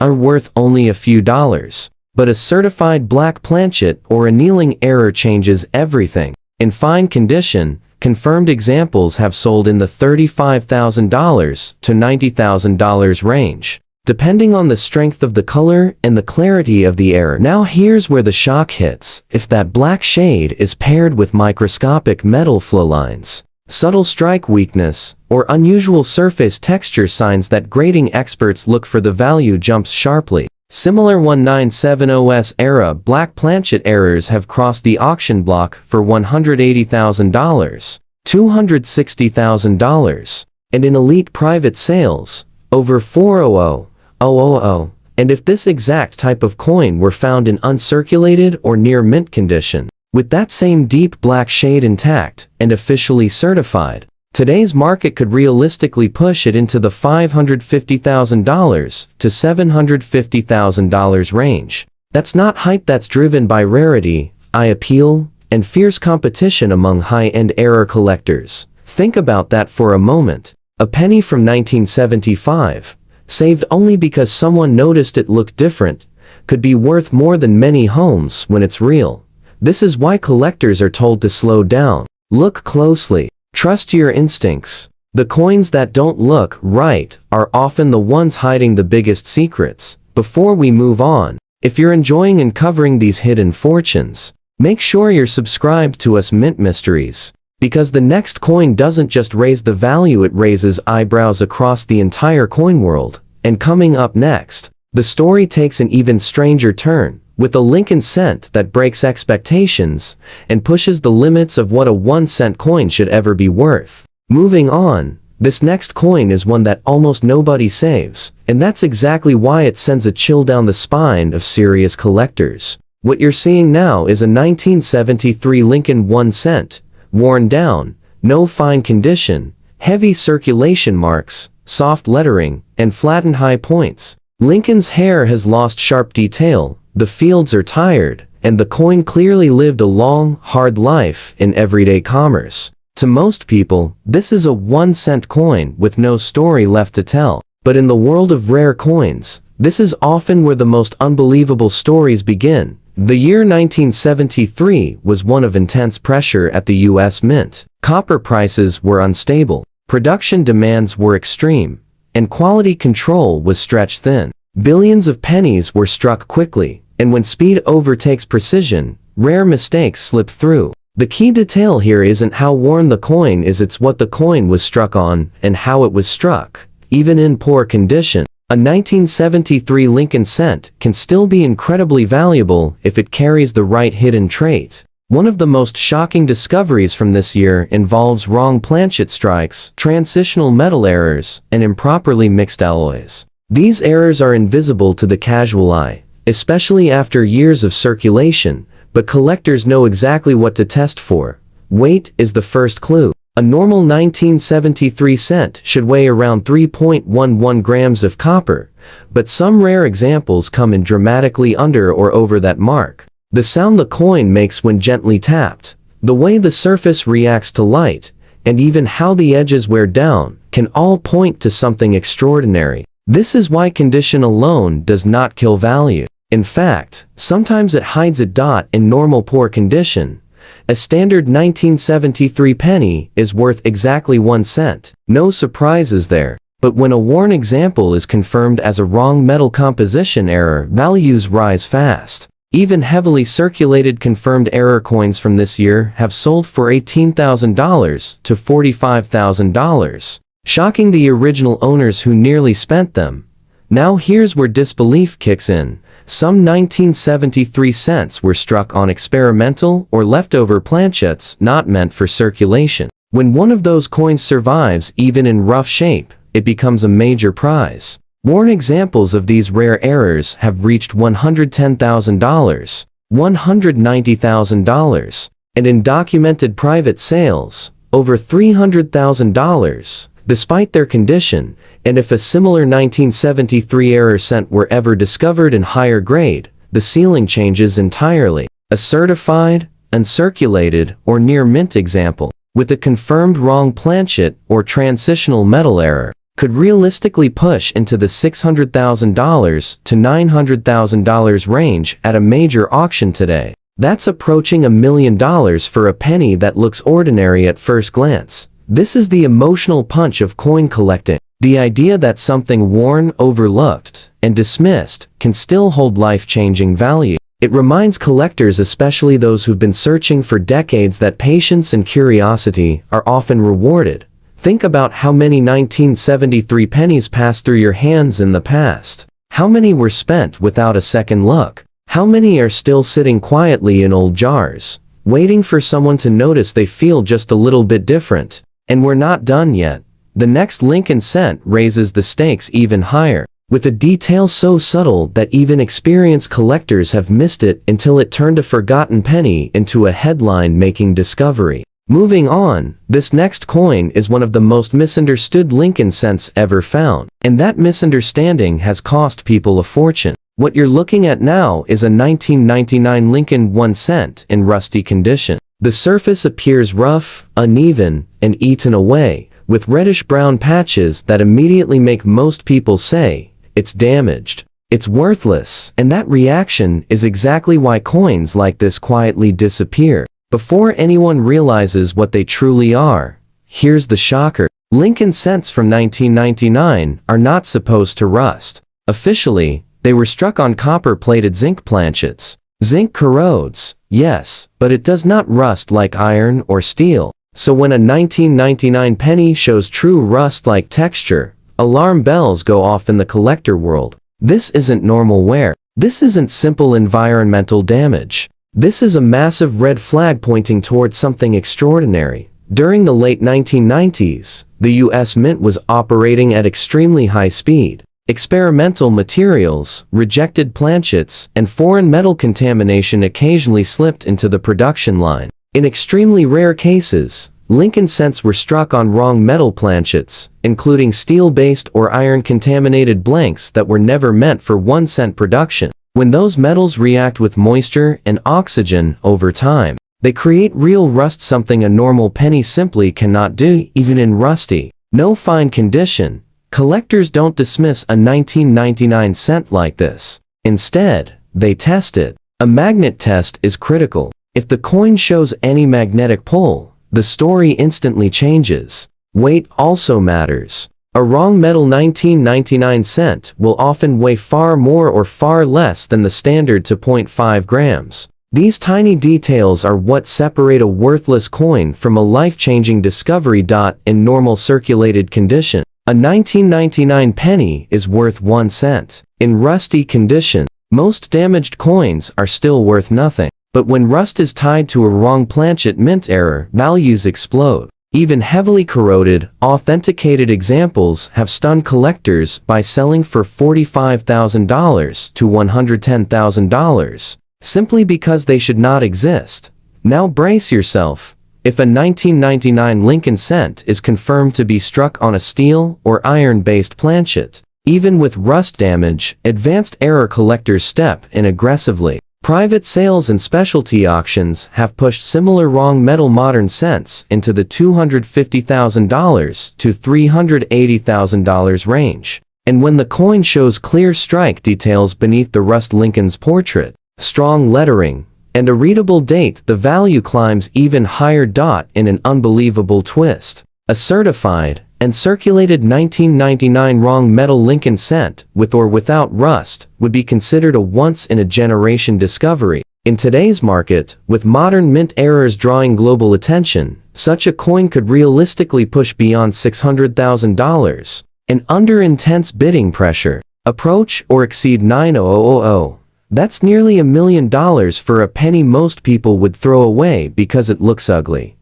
S1: are worth only a few dollars. But a certified black planchet or annealing error changes everything. In fine condition, confirmed examples have sold in the $35,000 to $90,000 range, depending on the strength of the color and the clarity of the error. Now here's where the shock hits. If that black shade is paired with microscopic metal flow lines, subtle strike weakness, or unusual surface texture, signs that grading experts look for, the value jumps sharply. Similar 1970s era black planchet errors have crossed the auction block for $180,000, $260,000, and in elite private sales, over $400,000. And if this exact type of coin were found in uncirculated or near mint condition, with that same deep black shade intact and officially certified, Today's market could realistically push it into the $550,000 to $750,000 range. That's not hype, that's driven by rarity, eye appeal, and fierce competition among high-end error collectors. Think about that for a moment. A penny from 1975, saved only because someone noticed it looked different, could be worth more than many homes when it's real. This is why collectors are told to slow down. Look closely. Trust your instincts. The coins that don't look right are often the ones hiding the biggest secrets. Before we move on, if you're enjoying uncovering these hidden fortunes, make sure you're subscribed to us Mint Mysteries. Because the next coin doesn't just raise the value, it raises eyebrows across the entire coin world. And coming up next, the story takes an even stranger turn, with a Lincoln cent that breaks expectations and pushes the limits of what a 1-cent coin should ever be worth. Moving on, this next coin is one that almost nobody saves, and that's exactly why it sends a chill down the spine of serious collectors. What you're seeing now is a 1973 Lincoln 1 cent, worn down, no fine condition, heavy circulation marks, soft lettering, and flattened high points. Lincoln's hair has lost sharp detail, the fields are tired, and the coin clearly lived a long, hard life in everyday commerce. To most people, this is a 1-cent coin with no story left to tell. But in the world of rare coins, this is often where the most unbelievable stories begin. The year 1973 was one of intense pressure at the U.S. Mint. Copper prices were unstable, production demands were extreme, and quality control was stretched thin. Billions of pennies were struck quickly, and when speed overtakes precision, rare mistakes slip through. The key detail here isn't how worn the coin is, it's what the coin was struck on and how it was struck. Even in poor condition, a 1973 Lincoln cent can still be incredibly valuable if it carries the right hidden trait. One of the most shocking discoveries from this year involves wrong planchet strikes, transitional metal errors, and improperly mixed alloys. These errors are invisible to the casual eye, especially after years of circulation, but collectors know exactly what to test for. Weight is the first clue. A normal 1973 cent should weigh around 3.11 grams of copper, but some rare examples come in dramatically under or over that mark. The sound the coin makes when gently tapped, the way the surface reacts to light, and even how the edges wear down, can all point to something extraordinary. This is why condition alone does not kill value. In fact, sometimes it hides it. In normal poor condition, a standard 1973 penny is worth exactly 1 cent. No surprises there. But when a worn example is confirmed as a wrong metal composition error, values rise fast. Even heavily circulated confirmed error coins from this year have sold for $18,000 to $45,000, shocking the original owners who nearly spent them. Now here's where disbelief kicks in. Some 1973 cents were struck on experimental or leftover planchets not meant for circulation. When one of those coins survives even in rough shape, it becomes a major prize. Worn examples of these rare errors have reached $110,000, $190,000, and in documented private sales, over $300,000. Despite their condition, and if a similar 1973 error cent were ever discovered in higher grade, the ceiling changes entirely. A certified, uncirculated, or near mint example, with a confirmed wrong planchet or transitional metal error, could realistically push into the $600,000 to $900,000 range at a major auction today. That's approaching $1 million for a penny that looks ordinary at first glance. This is the emotional punch of coin collecting. The idea that something worn, overlooked, and dismissed can still hold life-changing value. It reminds collectors, especially those who've been searching for decades, that patience and curiosity are often rewarded. Think about how many 1973 pennies passed through your hands in the past. How many were spent without a second look? How many are still sitting quietly in old jars, waiting for someone to notice they feel just a little bit different? And we're not done yet. The next Lincoln cent raises the stakes even higher, with a detail so subtle that even experienced collectors have missed it until it turned a forgotten penny into a headline-making discovery. Moving on, this next coin is one of the most misunderstood Lincoln cents ever found, and that misunderstanding has cost people a fortune. What you're looking at now is a 1999 Lincoln 1 cent in rusty condition. The surface appears rough, uneven, and eaten away, with reddish-brown patches that immediately make most people say, "It's damaged. It's worthless." And that reaction is exactly why coins like this quietly disappear. Before anyone realizes what they truly are, here's the shocker. Lincoln cents from 1999 are not supposed to rust. Officially, they were struck on copper-plated zinc planchets. Zinc corrodes, yes, but it does not rust like iron or steel. So when a 1999 penny shows true rust-like texture, alarm bells go off in the collector world. This isn't normal wear. This isn't simple environmental damage. This is a massive red flag pointing towards something extraordinary. During the late 1990s, the US Mint was operating at extremely high speed. Experimental materials, rejected planchets, and foreign metal contamination occasionally slipped into the production line. In extremely rare cases, Lincoln cents were struck on wrong metal planchets, including steel-based or iron-contaminated blanks that were never meant for 1 cent production. When those metals react with moisture and oxygen over time, they create real rust, something a normal penny simply cannot do, even in rusty, no fine condition. Collectors don't dismiss a 1999 cent like this. Instead, they test it. A magnet test is critical. If the coin shows any magnetic pull, the story instantly changes. Weight also matters. A wrong metal 1999 cent will often weigh far more or far less than the standard 2.5 grams. These tiny details are what separate a worthless coin from a life-changing discovery. In normal circulated condition, a 1999 penny is worth 1 cent. In rusty condition, most damaged coins are still worth nothing. But when rust is tied to a wrong planchet mint error, values explode. Even heavily corroded, authenticated examples have stunned collectors by selling for $45,000 to $110,000, simply because they should not exist. Now brace yourself. If a 1999 Lincoln cent is confirmed to be struck on a steel or iron-based planchet, even with rust damage, advanced error collectors step in aggressively. Private sales and specialty auctions have pushed similar wrong metal modern cents into the $250,000 to $380,000 range. And when the coin shows clear strike details beneath the rust Lincoln's portrait, strong lettering, and a readable date, the value climbs even higher. In an unbelievable twist, a certified and circulated 1999 wrong metal Lincoln cent, with or without rust, would be considered a once-in-a-generation discovery. In today's market, with modern mint errors drawing global attention, such a coin could realistically push beyond $600,000. And under intense bidding pressure, approach or exceed $9,000. That's nearly $1 million for a penny most people would throw away because it looks ugly.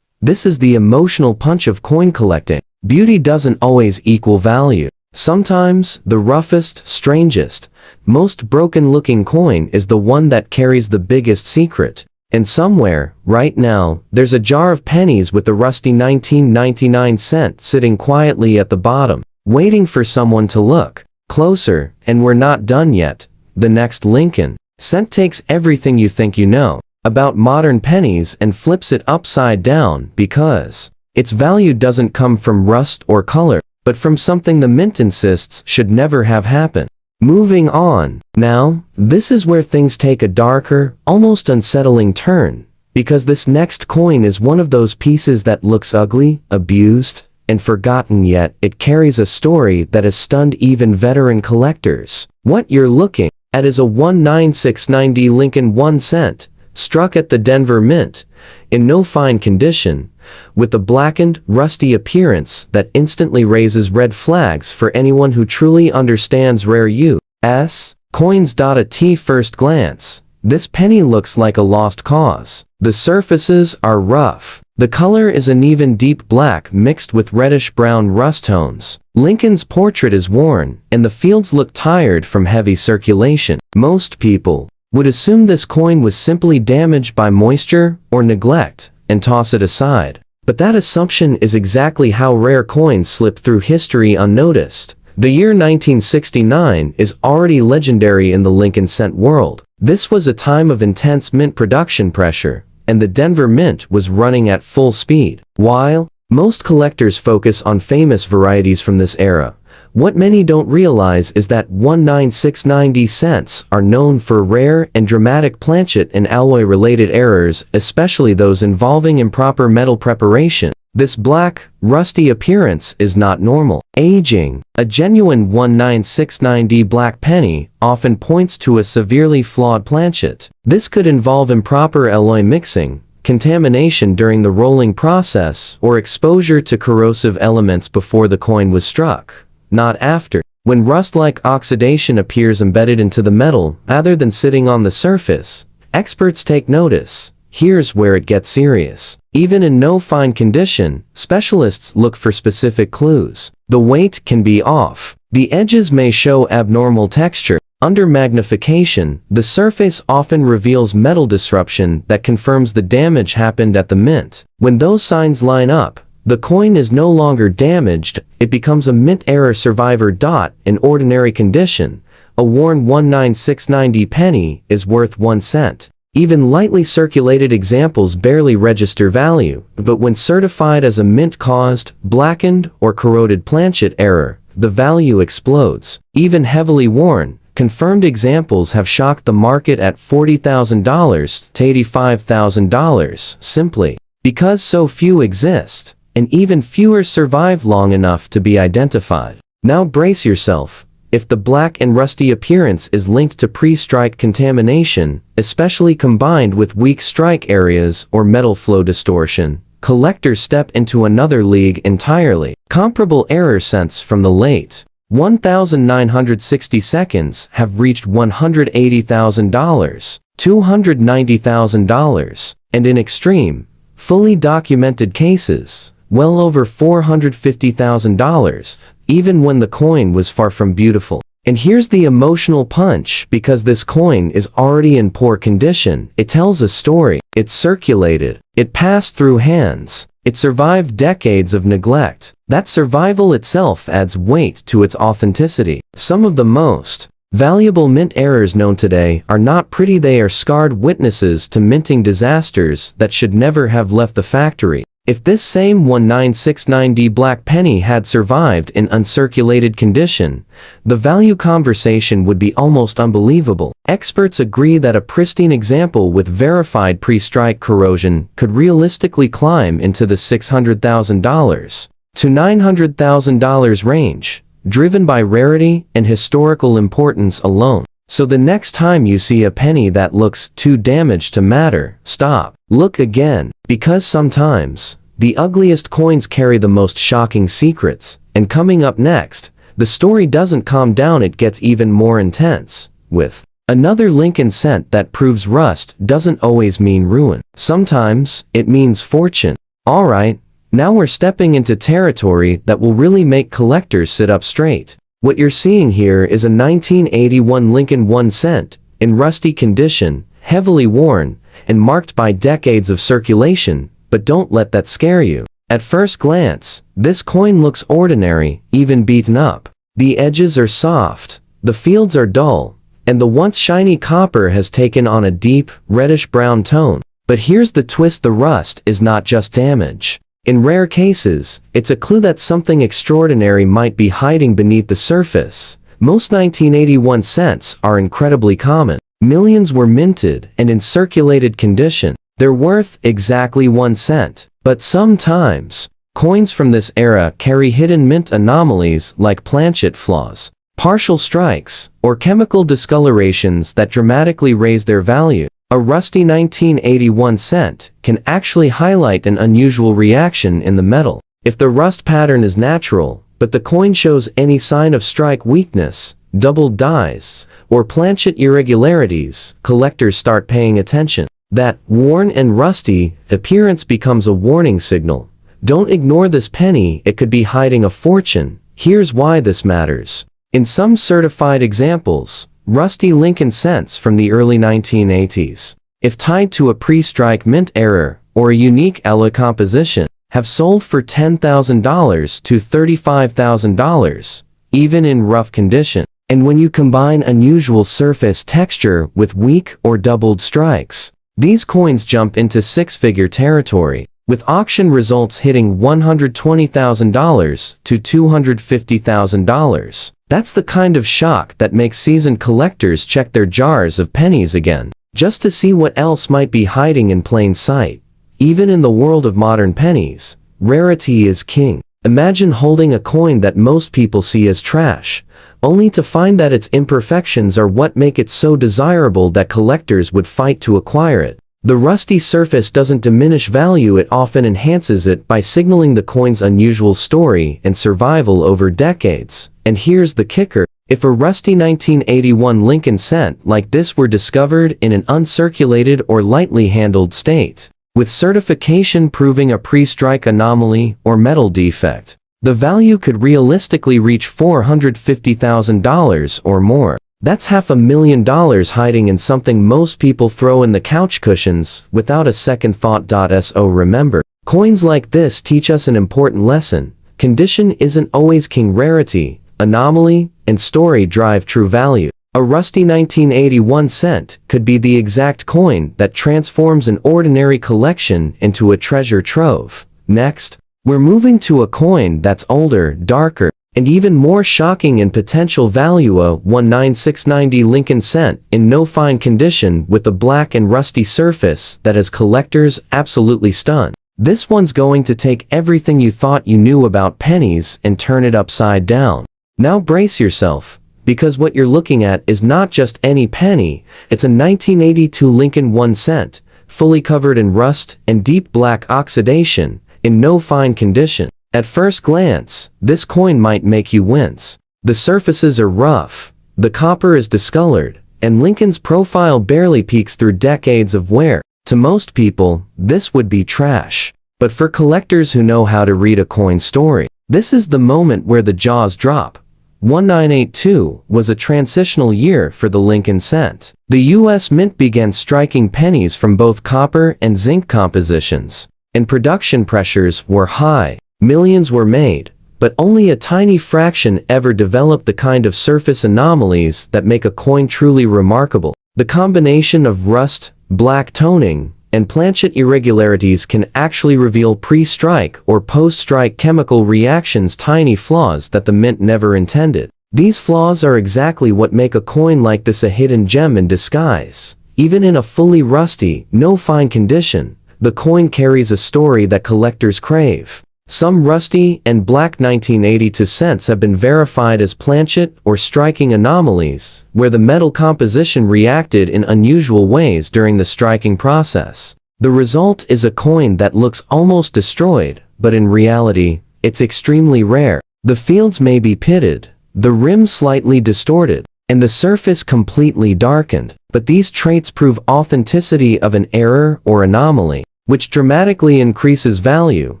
S1: This is the emotional punch of coin collecting. Beauty doesn't always equal value. Sometimes, the roughest, strangest, most broken-looking coin is the one that carries the biggest secret. And somewhere, right now, there's a jar of pennies with a rusty 1999 cent sitting quietly at the bottom, waiting for someone to look closer. And we're not done yet. The next Lincoln cent takes everything you think you know about modern pennies and flips it upside down, because its value doesn't come from rust or color, but from something the mint insists should never have happened. Moving on. Now, this is where things take a darker, almost unsettling turn, because this next coin is one of those pieces that looks ugly, abused, and forgotten, yet it carries a story that has stunned even veteran collectors. What you're looking at is a 1969 Lincoln 1 cent, struck at the Denver Mint, in no fine condition, with a blackened, rusty appearance that instantly raises red flags for anyone who truly understands rare U.S. coins. At first glance, this penny looks like a lost cause. The surfaces are rough. The color is an even deep black mixed with reddish-brown rust tones. Lincoln's portrait is worn, and the fields look tired from heavy circulation. Most people would assume this coin was simply damaged by moisture or neglect, and toss it aside. But that assumption is exactly how rare coins slip through history unnoticed. The year 1969 is already legendary in the Lincoln cent world. This was a time of intense mint production pressure, and the Denver Mint was running at full speed. While most collectors focus on famous varieties from this era, what many don't realize is that 1969 cents are known for rare and dramatic planchet and alloy-related errors, especially those involving improper metal preparation. This black, rusty appearance is not normal. Aging. A genuine 1969 black penny often points to a severely flawed planchet. This could involve improper alloy mixing, contamination during the rolling process, or exposure to corrosive elements before the coin was struck, not after. When rust-like oxidation appears embedded into the metal rather than sitting on the surface, experts take notice. Here's where it gets serious. Even in no fine condition, specialists look for specific clues. The weight can be off. The edges may show abnormal texture. Under magnification, the surface often reveals metal disruption that confirms the damage happened at the mint. When those signs line up, the coin is no longer damaged, it becomes a mint error survivor. In ordinary condition, a worn 1969 penny is worth 1 cent. Even lightly circulated examples barely register value, but when certified as a mint-caused, blackened, or corroded planchet error, the value explodes. Even heavily worn, confirmed examples have shocked the market at $40,000 to $85,000, simply because so few exist, and even fewer survive long enough to be identified. Now brace yourself. If the black and rusty appearance is linked to pre-strike contamination, especially combined with weak strike areas or metal flow distortion, collectors step into another league entirely. Comparable error cents from the late 1960s have reached $180,000, $290,000, and in extreme, fully documented cases, well over $450,000, even when the coin was far from beautiful. And here's the emotional punch: because this coin is already in poor condition, it tells a story. It circulated. It passed through hands. It survived decades of neglect. That survival itself adds weight to its authenticity. Some of the most valuable mint errors known today are not pretty. They are scarred witnesses to minting disasters that should never have left the factory. If this same 1969 black penny had survived in uncirculated condition, the value conversation would be almost unbelievable. Experts agree that a pristine example with verified pre-strike corrosion could realistically climb into the $600,000 to $900,000 range, driven by rarity and historical importance alone. So the next time you see a penny that looks too damaged to matter, stop. Look again. Because sometimes, the ugliest coins carry the most shocking secrets. And coming up next, the story doesn't calm down, it gets even more intense, with another Lincoln cent that proves rust doesn't always mean ruin. Sometimes, it means fortune. Alright, now we're stepping into territory that will really make collectors sit up straight. What you're seeing here is a 1981 Lincoln 1 cent, in rusty condition, heavily worn, and marked by decades of circulation, but don't let that scare you. At first glance, this coin looks ordinary, even beaten up. The edges are soft, the fields are dull, and the once shiny copper has taken on a deep, reddish-brown tone. But here's the twist: the rust is not just damage. In rare cases, it's a clue that something extraordinary might be hiding beneath the surface. Most 1981 cents are incredibly common. Millions were minted and in circulated condition. They're worth exactly 1 cent. But sometimes, coins from this era carry hidden mint anomalies like planchet flaws, partial strikes, or chemical discolorations that dramatically raise their value. A rusty 1981 cent can actually highlight an unusual reaction in the metal. If the rust pattern is natural, but the coin shows any sign of strike weakness, doubled dies, or planchet irregularities, collectors start paying attention. That worn and rusty appearance becomes a warning signal. Don't ignore this penny, it could be hiding a fortune. Here's why this matters. In some certified examples, rusty Lincoln cents from the early 1980s, if tied to a pre-strike mint error, or a unique Ella composition, have sold for $10,000 to $35,000, even in rough condition. And when you combine unusual surface texture with weak or doubled strikes, these coins jump into six-figure territory, with auction results hitting $120,000 to $250,000. That's the kind of shock that makes seasoned collectors check their jars of pennies again, just to see what else might be hiding in plain sight. Even in the world of modern pennies, rarity is king. Imagine holding a coin that most people see as trash, only to find that its imperfections are what make it so desirable that collectors would fight to acquire it. The rusty surface doesn't diminish value, it often enhances it by signaling the coin's unusual story and survival over decades. And here's the kicker: if a rusty 1981 Lincoln cent like this were discovered in an uncirculated or lightly handled state, with certification proving a pre-strike anomaly or metal defect, the value could realistically reach $450,000 or more. That's $500,000 hiding in something most people throw in the couch cushions without a second thought. So remember, coins like this teach us an important lesson. Condition isn't always king. Rarity, anomaly, and story drive true value. A rusty 1981 cent could be the exact coin that transforms an ordinary collection into a treasure trove. Next, we're moving to a coin that's older, darker, and even more shocking in potential value: a 19690 Lincoln cent in no fine condition with a black and rusty surface that has collectors absolutely stunned. This one's going to take everything you thought you knew about pennies and turn it upside down. Now brace yourself, because what you're looking at is not just any penny, it's a 1982 Lincoln 1 cent, fully covered in rust and deep black oxidation, in no fine condition. At first glance, this coin might make you wince. The surfaces are rough, the copper is discolored, and Lincoln's profile barely peeks through decades of wear. To most people, this would be trash. But for collectors who know how to read a coin story, this is the moment where the jaws drop. 1982 was a transitional year for the Lincoln cent. The U.S. Mint began striking pennies from both copper and zinc compositions, and production pressures were high. Millions were made, but only a tiny fraction ever developed the kind of surface anomalies that make a coin truly remarkable. The combination of rust, black toning, and planchet irregularities can actually reveal pre-strike or post-strike chemical reactions, tiny flaws that the mint never intended. These flaws are exactly what make a coin like this a hidden gem in disguise. Even in a fully rusty, no fine condition, the coin carries a story that collectors crave. Some rusty and black 1982 cents have been verified as planchet or striking anomalies, where the metal composition reacted in unusual ways during the striking process. The result is a coin that looks almost destroyed, but in reality, it's extremely rare. The fields may be pitted, the rim slightly distorted, and the surface completely darkened, but these traits prove authenticity of an error or anomaly, which dramatically increases value.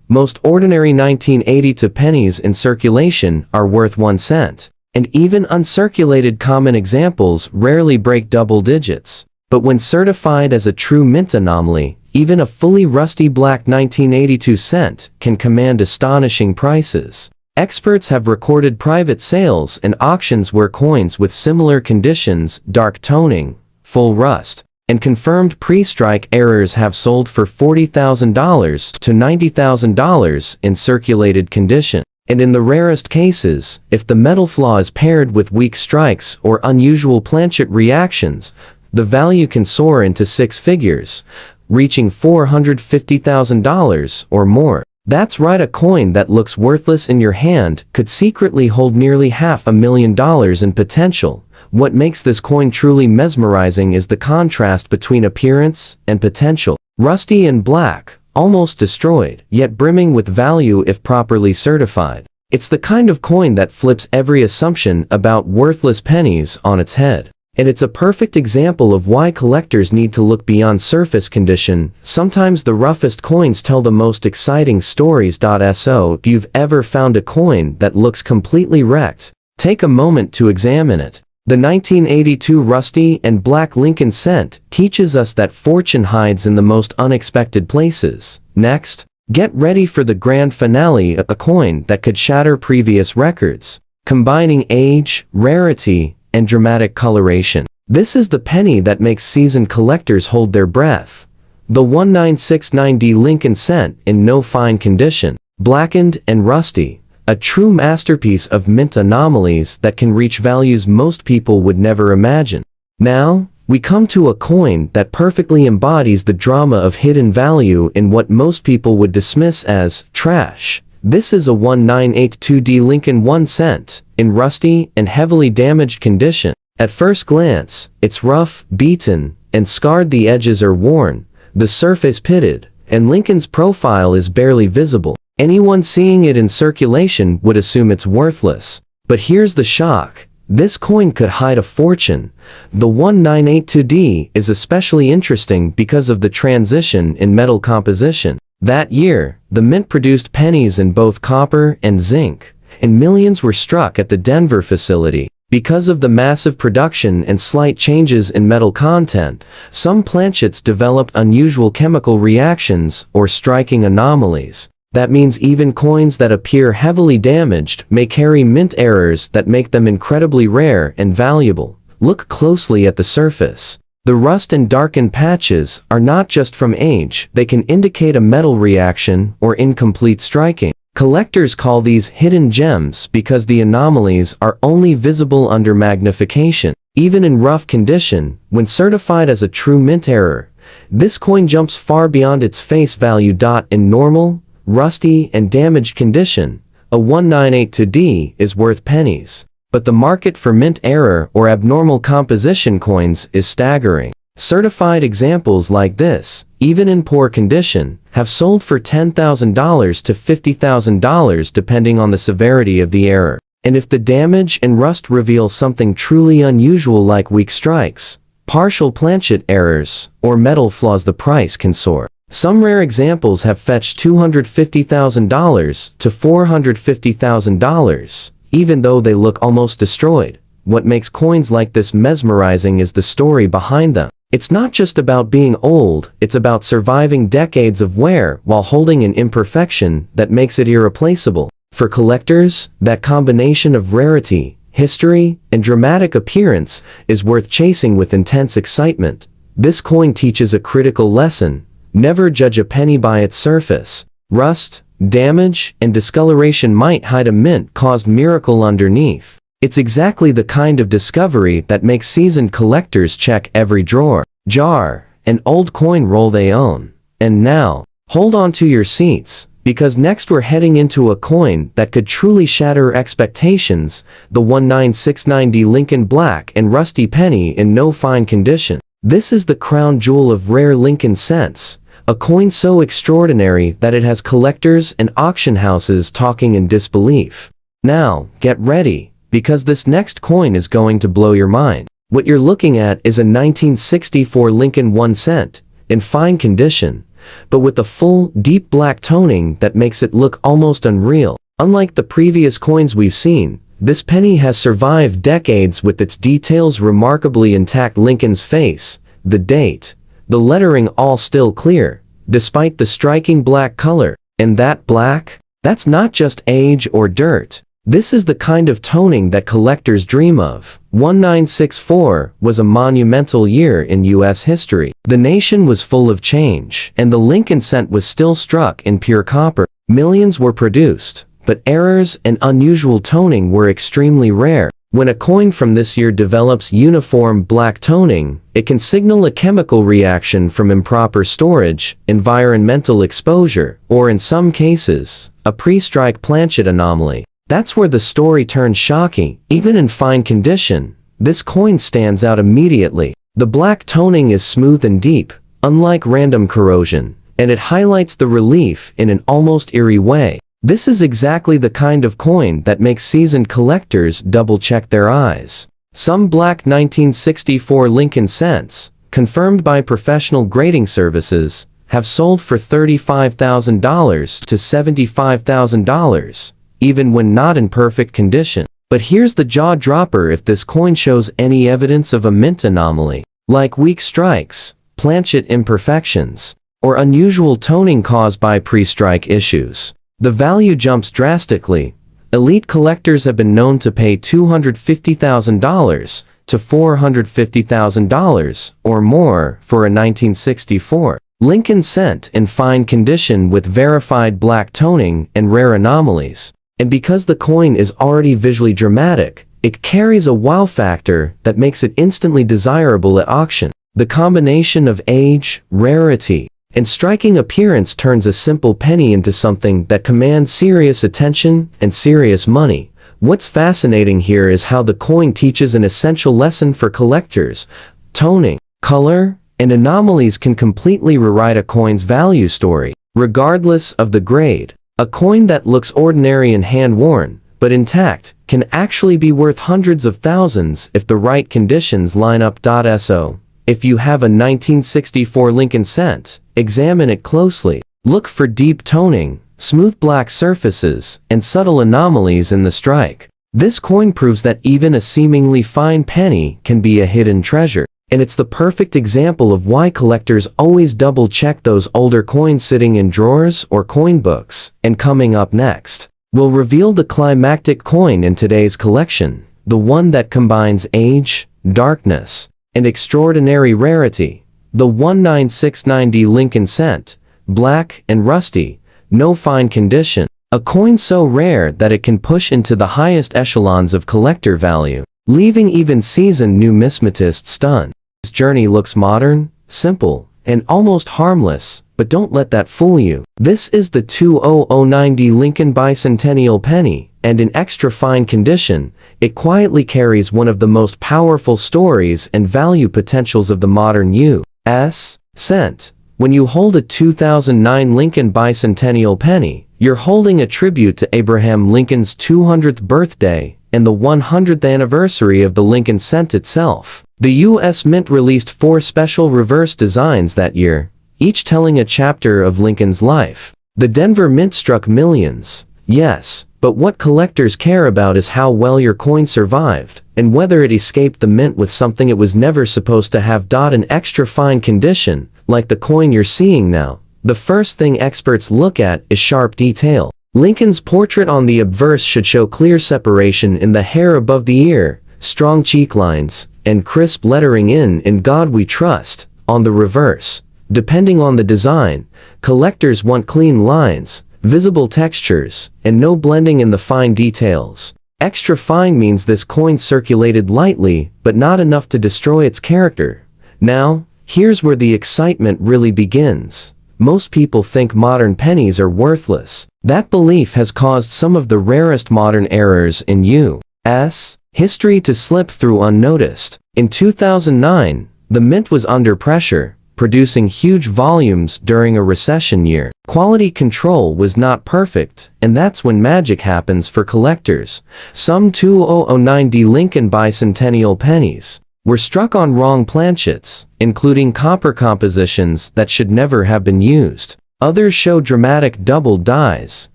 S1: Most ordinary 1982 pennies in circulation are worth 1 cent, and even uncirculated common examples rarely break double digits. But when certified as a true mint anomaly, even a fully rusty black 1982 cent can command astonishing prices. Experts have recorded private sales and auctions where coins with similar conditions, dark toning, full rust, and confirmed pre-strike errors have sold for $40,000 to $90,000 in circulated condition. And in the rarest cases, if the metal flaw is paired with weak strikes or unusual planchet reactions, the value can soar into six figures, reaching $450,000 or more. That's right, a coin that looks worthless in your hand could secretly hold nearly $500,000 in potential. What makes this coin truly mesmerizing is the contrast between appearance and potential. Rusty and black, almost destroyed, yet brimming with value if properly certified. It's the kind of coin that flips every assumption about worthless pennies on its head. And it's a perfect example of why collectors need to look beyond surface condition. Sometimes the roughest coins tell the most exciting stories. So if you've ever found a coin that looks completely wrecked, take a moment to examine it. The 1982 rusty and black Lincoln cent teaches us that fortune hides in the most unexpected places. Next, get ready for the grand finale, a coin that could shatter previous records, combining age, rarity, and dramatic coloration. This is the penny that makes seasoned collectors hold their breath. The 1969D Lincoln cent in no fine condition, blackened and rusty, a true masterpiece of mint anomalies that can reach values most people would never imagine. Now, we come to a coin that perfectly embodies the drama of hidden value in what most people would dismiss as trash. This is a 1982D Lincoln 1 cent, in rusty and heavily damaged condition. At first glance, it's rough, beaten, and scarred. The edges are worn, the surface pitted, and Lincoln's profile is barely visible. Anyone seeing it in circulation would assume it's worthless. But here's the shock. This coin could hide a fortune. The 1982D is especially interesting because of the transition in metal composition. That year, the mint produced pennies in both copper and zinc, and millions were struck at the Denver facility. Because of the massive production and slight changes in metal content, some planchets developed unusual chemical reactions or striking anomalies. That means even coins that appear heavily damaged may carry mint errors that make them incredibly rare and valuable. Look closely at the surface. The rust and darkened patches are not just from age, they can indicate a metal reaction or incomplete striking. Collectors call these hidden gems because the anomalies are only visible under magnification. Even in rough condition, when certified as a true mint error, this coin jumps far beyond its face value. In normal, rusty, and damaged condition, a 1982D is worth pennies. But the market for mint error or abnormal composition coins is staggering. Certified examples like this, even in poor condition, have sold for $10,000 to $50,000 depending on the severity of the error. And if the damage and rust reveal something truly unusual like weak strikes, partial planchet errors, or metal flaws, the price can soar. Some rare examples have fetched $250,000 to $450,000, even though they look almost destroyed. What makes coins like this mesmerizing is the story behind them. It's not just about being old, it's about surviving decades of wear while holding an imperfection that makes it irreplaceable. For collectors, that combination of rarity, history, and dramatic appearance is worth chasing with intense excitement. This coin teaches a critical lesson. Never judge a penny by its surface. Rust, damage, and discoloration might hide a mint-caused miracle underneath. It's exactly the kind of discovery that makes seasoned collectors check every drawer, jar, and old coin roll they own. And now, hold on to your seats, because next we're heading into a coin that could truly shatter expectations, the 1969D Lincoln Black and Rusty Penny in no fine condition. This is the crown jewel of rare Lincoln cents, a coin so extraordinary that it has collectors and auction houses talking in disbelief. Now, get ready, because this next coin is going to blow your mind. What you're looking at is a 1964 Lincoln 1 cent, in fine condition, but with a full, deep black toning that makes it look almost unreal. Unlike the previous coins we've seen, this penny has survived decades with its details remarkably intact. Lincoln's face, the date, the lettering all still clear, despite the striking black color. And that black? That's not just age or dirt. This is the kind of toning that collectors dream of. 1964 was a monumental year in U.S. history. The nation was full of change, and the Lincoln cent was still struck in pure copper. Millions were produced, but errors and unusual toning were extremely rare. When a coin from this year develops uniform black toning, it can signal a chemical reaction from improper storage, environmental exposure, or in some cases, a pre-strike planchet anomaly. That's where the story turns shocking. Even in fine condition, this coin stands out immediately. The black toning is smooth and deep, unlike random corrosion, and it highlights the relief in an almost eerie way. This is exactly the kind of coin that makes seasoned collectors double-check their eyes. Some black 1964 Lincoln cents, confirmed by professional grading services, have sold for $35,000 to $75,000, even when not in perfect condition. But here's the jaw-dropper: if this coin shows any evidence of a mint anomaly, like weak strikes, planchet imperfections, or unusual toning caused by pre-strike issues, the value jumps drastically. Elite collectors have been known to pay $250,000 to $450,000 or more for a 1964 Lincoln cent in fine condition with verified black toning and rare anomalies. And because the coin is already visually dramatic, it carries a wow factor that makes it instantly desirable at auction. The combination of age, rarity, and striking appearance turns a simple penny into something that commands serious attention and serious money. What's fascinating here is how the coin teaches an essential lesson for collectors. Toning, color, and anomalies can completely rewrite a coin's value story, regardless of the grade. A coin that looks ordinary and hand-worn, but intact, can actually be worth hundreds of thousands if the right conditions line up. So, if you have a 1964 Lincoln cent, examine it closely. Look for deep toning, smooth black surfaces, and subtle anomalies in the strike. This coin proves that even a seemingly fine penny can be a hidden treasure. And it's the perfect example of why collectors always double-check those older coins sitting in drawers or coin books. And coming up next, we'll reveal the climactic coin in today's collection, the one that combines age, darkness, and extraordinary rarity, the 1969 Lincoln cent, black and rusty, no fine condition, a coin so rare that it can push into the highest echelons of collector value, leaving even seasoned numismatists stunned. This journey looks modern, simple, and almost harmless, but don't let that fool you. This is the 2009 Lincoln Bicentennial Penny, and in extra fine condition, it quietly carries one of the most powerful stories and value potentials of the modern U.S. cent. When you hold a 2009 Lincoln Bicentennial Penny, you're holding a tribute to Abraham Lincoln's 200th birthday and the 100th anniversary of the Lincoln cent itself. The U.S. Mint released 4 special reverse designs that year, each telling a chapter of Lincoln's life. The Denver Mint struck millions, yes, but what collectors care about is how well your coin survived, and whether it escaped the mint with something it was never supposed to have. In extra fine condition, like the coin you're seeing now, the first thing experts look at is sharp detail. Lincoln's portrait on the obverse should show clear separation in the hair above the ear, strong cheek lines, and crisp lettering "In God We Trust" on the reverse. Depending on the design, collectors want clean lines, visible textures, and no blending in the fine details. Extra fine means this coin circulated lightly, but not enough to destroy its character. Now, here's where the excitement really begins. Most people think modern pennies are worthless. That belief has caused some of the rarest modern errors in U.S. history to slip through unnoticed. In 2009, the mint was under pressure, producing huge volumes during a recession year. Quality control was not perfect, and that's when magic happens for collectors. Some 2009 Lincoln Bicentennial pennies were struck on wrong planchets, including copper compositions that should never have been used. Others show dramatic double dies,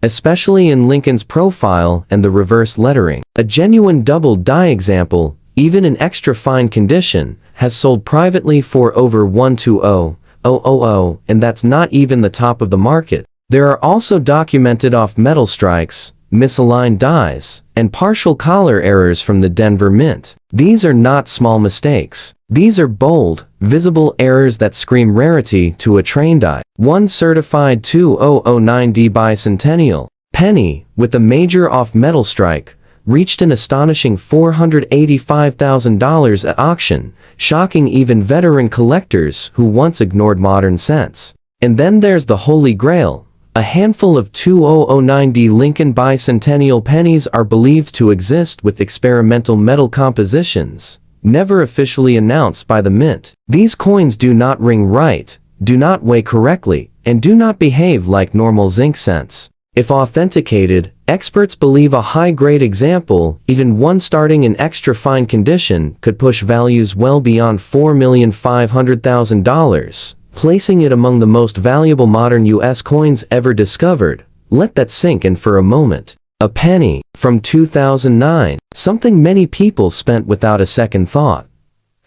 S1: especially in Lincoln's profile and the reverse lettering. A genuine double die example, even in extra fine condition, has sold privately for over $120,000, and that's not even the top of the market. There are also documented off-metal strikes, misaligned dies, and partial collar errors from the Denver Mint. These are not small mistakes. These are bold, visible errors that scream rarity to a trained eye. One certified 2009 Bicentennial penny, with a major off-metal strike, reached an astonishing $485,000 at auction, shocking even veteran collectors who once ignored modern cents. And then there's the Holy Grail. A handful of 2009 Lincoln Bicentennial pennies are believed to exist with experimental metal compositions, never officially announced by the mint. These coins do not ring right, do not weigh correctly, and do not behave like normal zinc cents. If authenticated, experts believe a high-grade example, even one starting in extra fine condition, could push values well beyond $4,500,000, placing it among the most valuable modern U.S. coins ever discovered. Let that sink in for a moment. A penny from 2009, something many people spent without a second thought.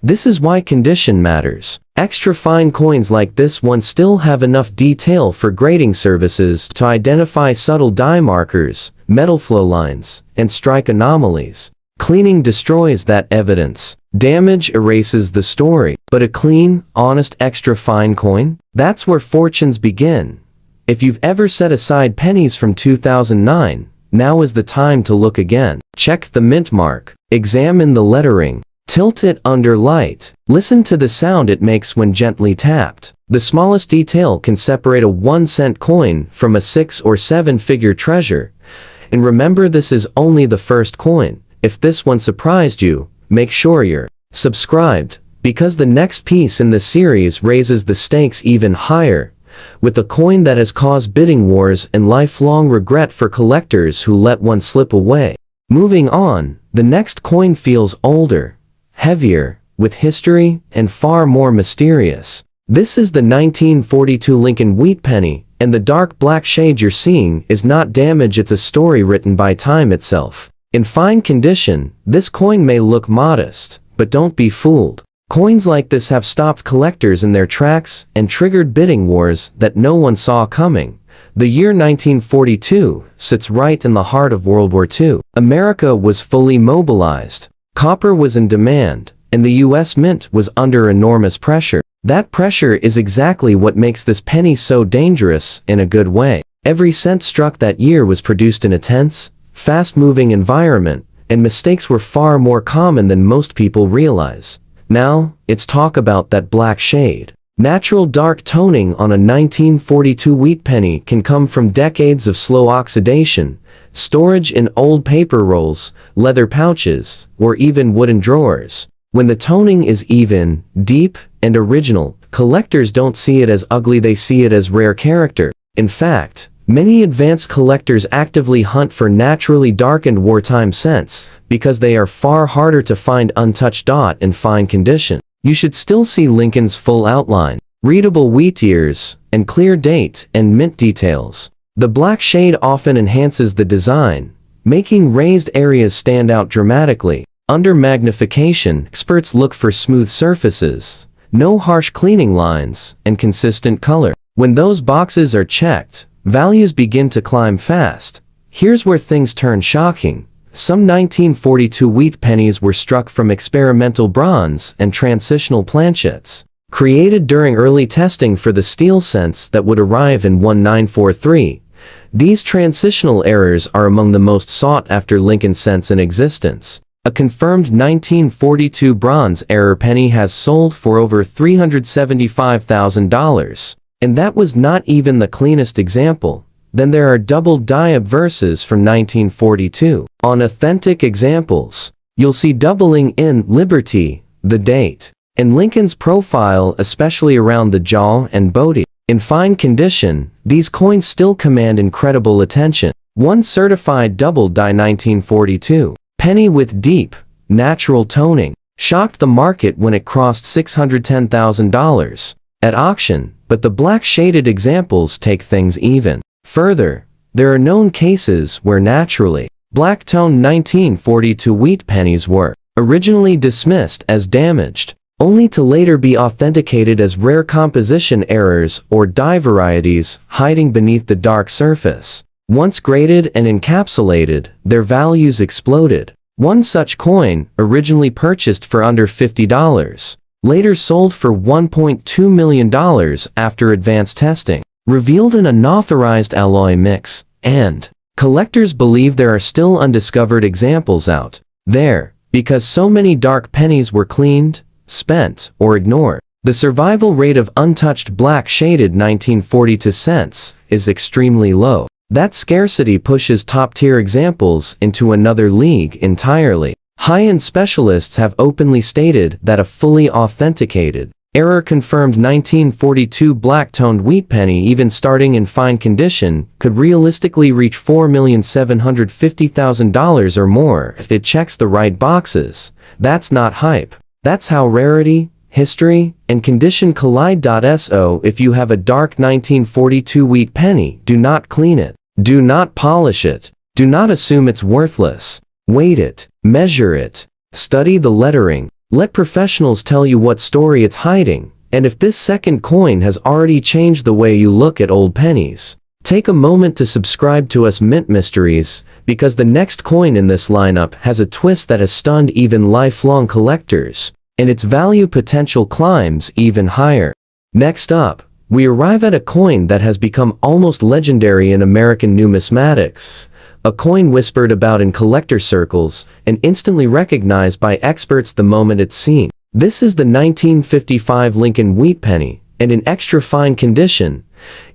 S1: This is why condition matters. Extra fine coins like this one still have enough detail for grading services to identify subtle die markers, metal flow lines, and strike anomalies. Cleaning destroys that evidence. Damage erases the story. But a clean, honest extra fine coin? That's where fortunes begin. If you've ever set aside pennies from 2009, now is the time to look again. Check the mint mark. Examine the lettering. Tilt it under light. Listen to the sound it makes when gently tapped. The smallest detail can separate a 1-cent coin from a 6- or 7-figure treasure. And remember, this is only the first coin. If this one surprised you, make sure you're subscribed, because the next piece in the series raises the stakes even higher, with a coin that has caused bidding wars and lifelong regret for collectors who let one slip away. Moving on, the next coin feels older, heavier, with history, and far more mysterious. This is the 1942 Lincoln Wheat Penny, and the dark black shade you're seeing is not damage, it's a story written by time itself. In fine condition, this coin may look modest, but don't be fooled. Coins like this have stopped collectors in their tracks and triggered bidding wars that no one saw coming. The year 1942 sits right in the heart of World War II. America was fully mobilized. Copper was in demand, and the U.S. Mint was under enormous pressure. That pressure is exactly what makes this penny so dangerous in a good way. Every cent struck that year was produced in a tense, fast-moving environment, and mistakes were far more common than most people realize. Now, it's talk about that black shade. Natural dark toning on a 1942 wheat penny can come from decades of slow oxidation, storage in old paper rolls, leather pouches, or even wooden drawers. When the toning is even, deep, and original, collectors don't see it as ugly, they see it as rare character. In fact, many advanced collectors actively hunt for naturally darkened wartime scents, because they are far harder to find untouched in fine condition. You should still see Lincoln's full outline, readable wheat ears, and clear date and mint details. The black shade often enhances the design, making raised areas stand out dramatically. Under magnification, experts look for smooth surfaces, no harsh cleaning lines, and consistent color. When those boxes are checked, values begin to climb fast. Here's where things turn shocking. Some 1942 wheat pennies were struck from experimental bronze and transitional planchets, created during early testing for the steel cents that would arrive in 1943. These transitional errors are among the most sought-after Lincoln cents in existence. A confirmed 1942 bronze error penny has sold for over $375,000. And that was not even the cleanest example. Then there are double die obverses from 1942. On authentic examples, you'll see doubling in Liberty, the date, and Lincoln's profile, especially around the jaw and body. In fine condition, these coins still command incredible attention. One certified double die 1942 penny with deep, natural toning shocked the market when it crossed $610,000 at auction, but the black shaded examples take things even further. There are known cases where naturally black toned 1942 wheat pennies were originally dismissed as damaged, only to later be authenticated as rare composition errors or die varieties hiding beneath the dark surface. Once graded and encapsulated, their values exploded. One such coin, originally purchased for under $50, later sold for $1.2 million after advanced testing, revealed an unauthorized alloy mix, and collectors believe there are still undiscovered examples out there, because so many dark pennies were cleaned, spent, or ignored. The survival rate of untouched black shaded 1942 cents is extremely low. That scarcity pushes top-tier examples into another league entirely. High-end specialists have openly stated that a fully authenticated, error-confirmed 1942 black-toned wheat penny, even starting in fine condition, could realistically reach $4,750,000 or more if it checks the right boxes. That's not hype. That's how rarity, history, and condition collide. So if you have a dark 1942 wheat penny, do not clean it. Do not polish it. Do not assume it's worthless. Weight it, measure it, study the lettering, let professionals tell you what story it's hiding, and if this second coin has already changed the way you look at old pennies. Take a moment to subscribe to us Mint Mysteries, because the next coin in this lineup has a twist that has stunned even lifelong collectors, and its value potential climbs even higher. Next up, we arrive at a coin that has become almost legendary in American numismatics, a coin whispered about in collector circles and instantly recognized by experts the moment it's seen. This is the 1955 Lincoln Wheat Penny, and in extra fine condition,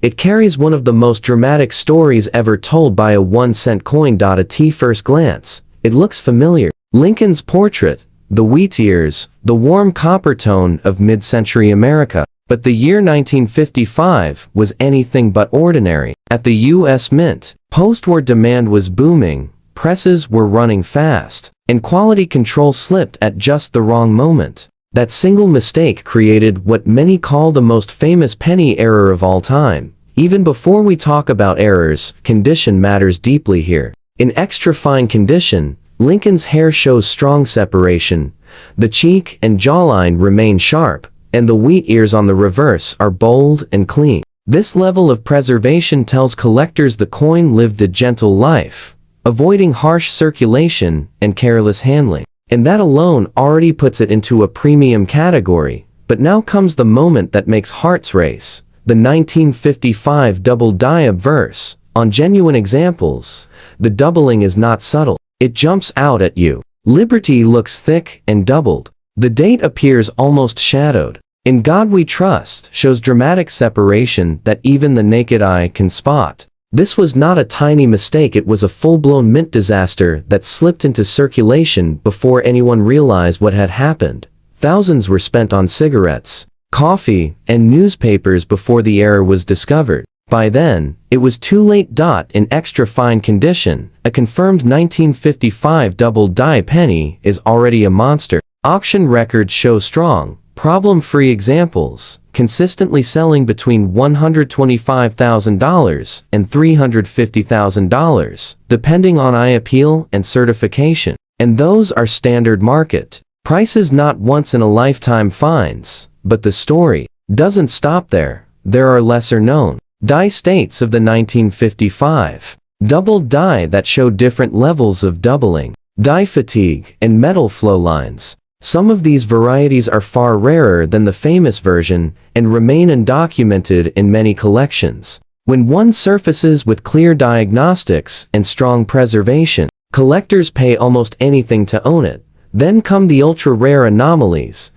S1: it carries one of the most dramatic stories ever told by a 1-cent coin. At first glance, it looks familiar. Lincoln's portrait, the wheat ears, the warm copper tone of mid-century America. But the year 1955 was anything but ordinary. At the U.S. Mint, post-war demand was booming, presses were running fast, and quality control slipped at just the wrong moment. That single mistake created what many call the most famous penny error of all time. Even before we talk about errors, condition matters deeply here. In extra fine condition, Lincoln's hair shows strong separation, the cheek and jawline remain sharp, and the wheat ears on the reverse are bold and clean. This level of preservation tells collectors the coin lived a gentle life, avoiding harsh circulation and careless handling. And that alone already puts it into a premium category. But now comes the moment that makes hearts race. The 1955 double die obverse. On genuine examples, the doubling is not subtle. It jumps out at you. Liberty looks thick and doubled. The date appears almost shadowed. In God We Trust shows dramatic separation that even the naked eye can spot. This was not a tiny mistake, it was a full-blown mint disaster that slipped into circulation before anyone realized what had happened. Thousands were spent on cigarettes, coffee, and newspapers before the error was discovered. By then, it was too late. In extra fine condition, a confirmed 1955 double die penny is already a monster. Auction records show strong, problem-free examples, consistently selling between $125,000 and $350,000, depending on eye appeal and certification. And those are standard market prices, not once-in-a-lifetime finds. But the story doesn't stop there. There are lesser-known die states of the 1955 double die that show different levels of doubling, die fatigue, and metal flow lines. Some of these varieties are far rarer than the famous version and remain undocumented in many collections. When one surfaces with clear diagnostics and strong preservation, collectors pay almost anything to own it. Then come the ultra-rare anomalies.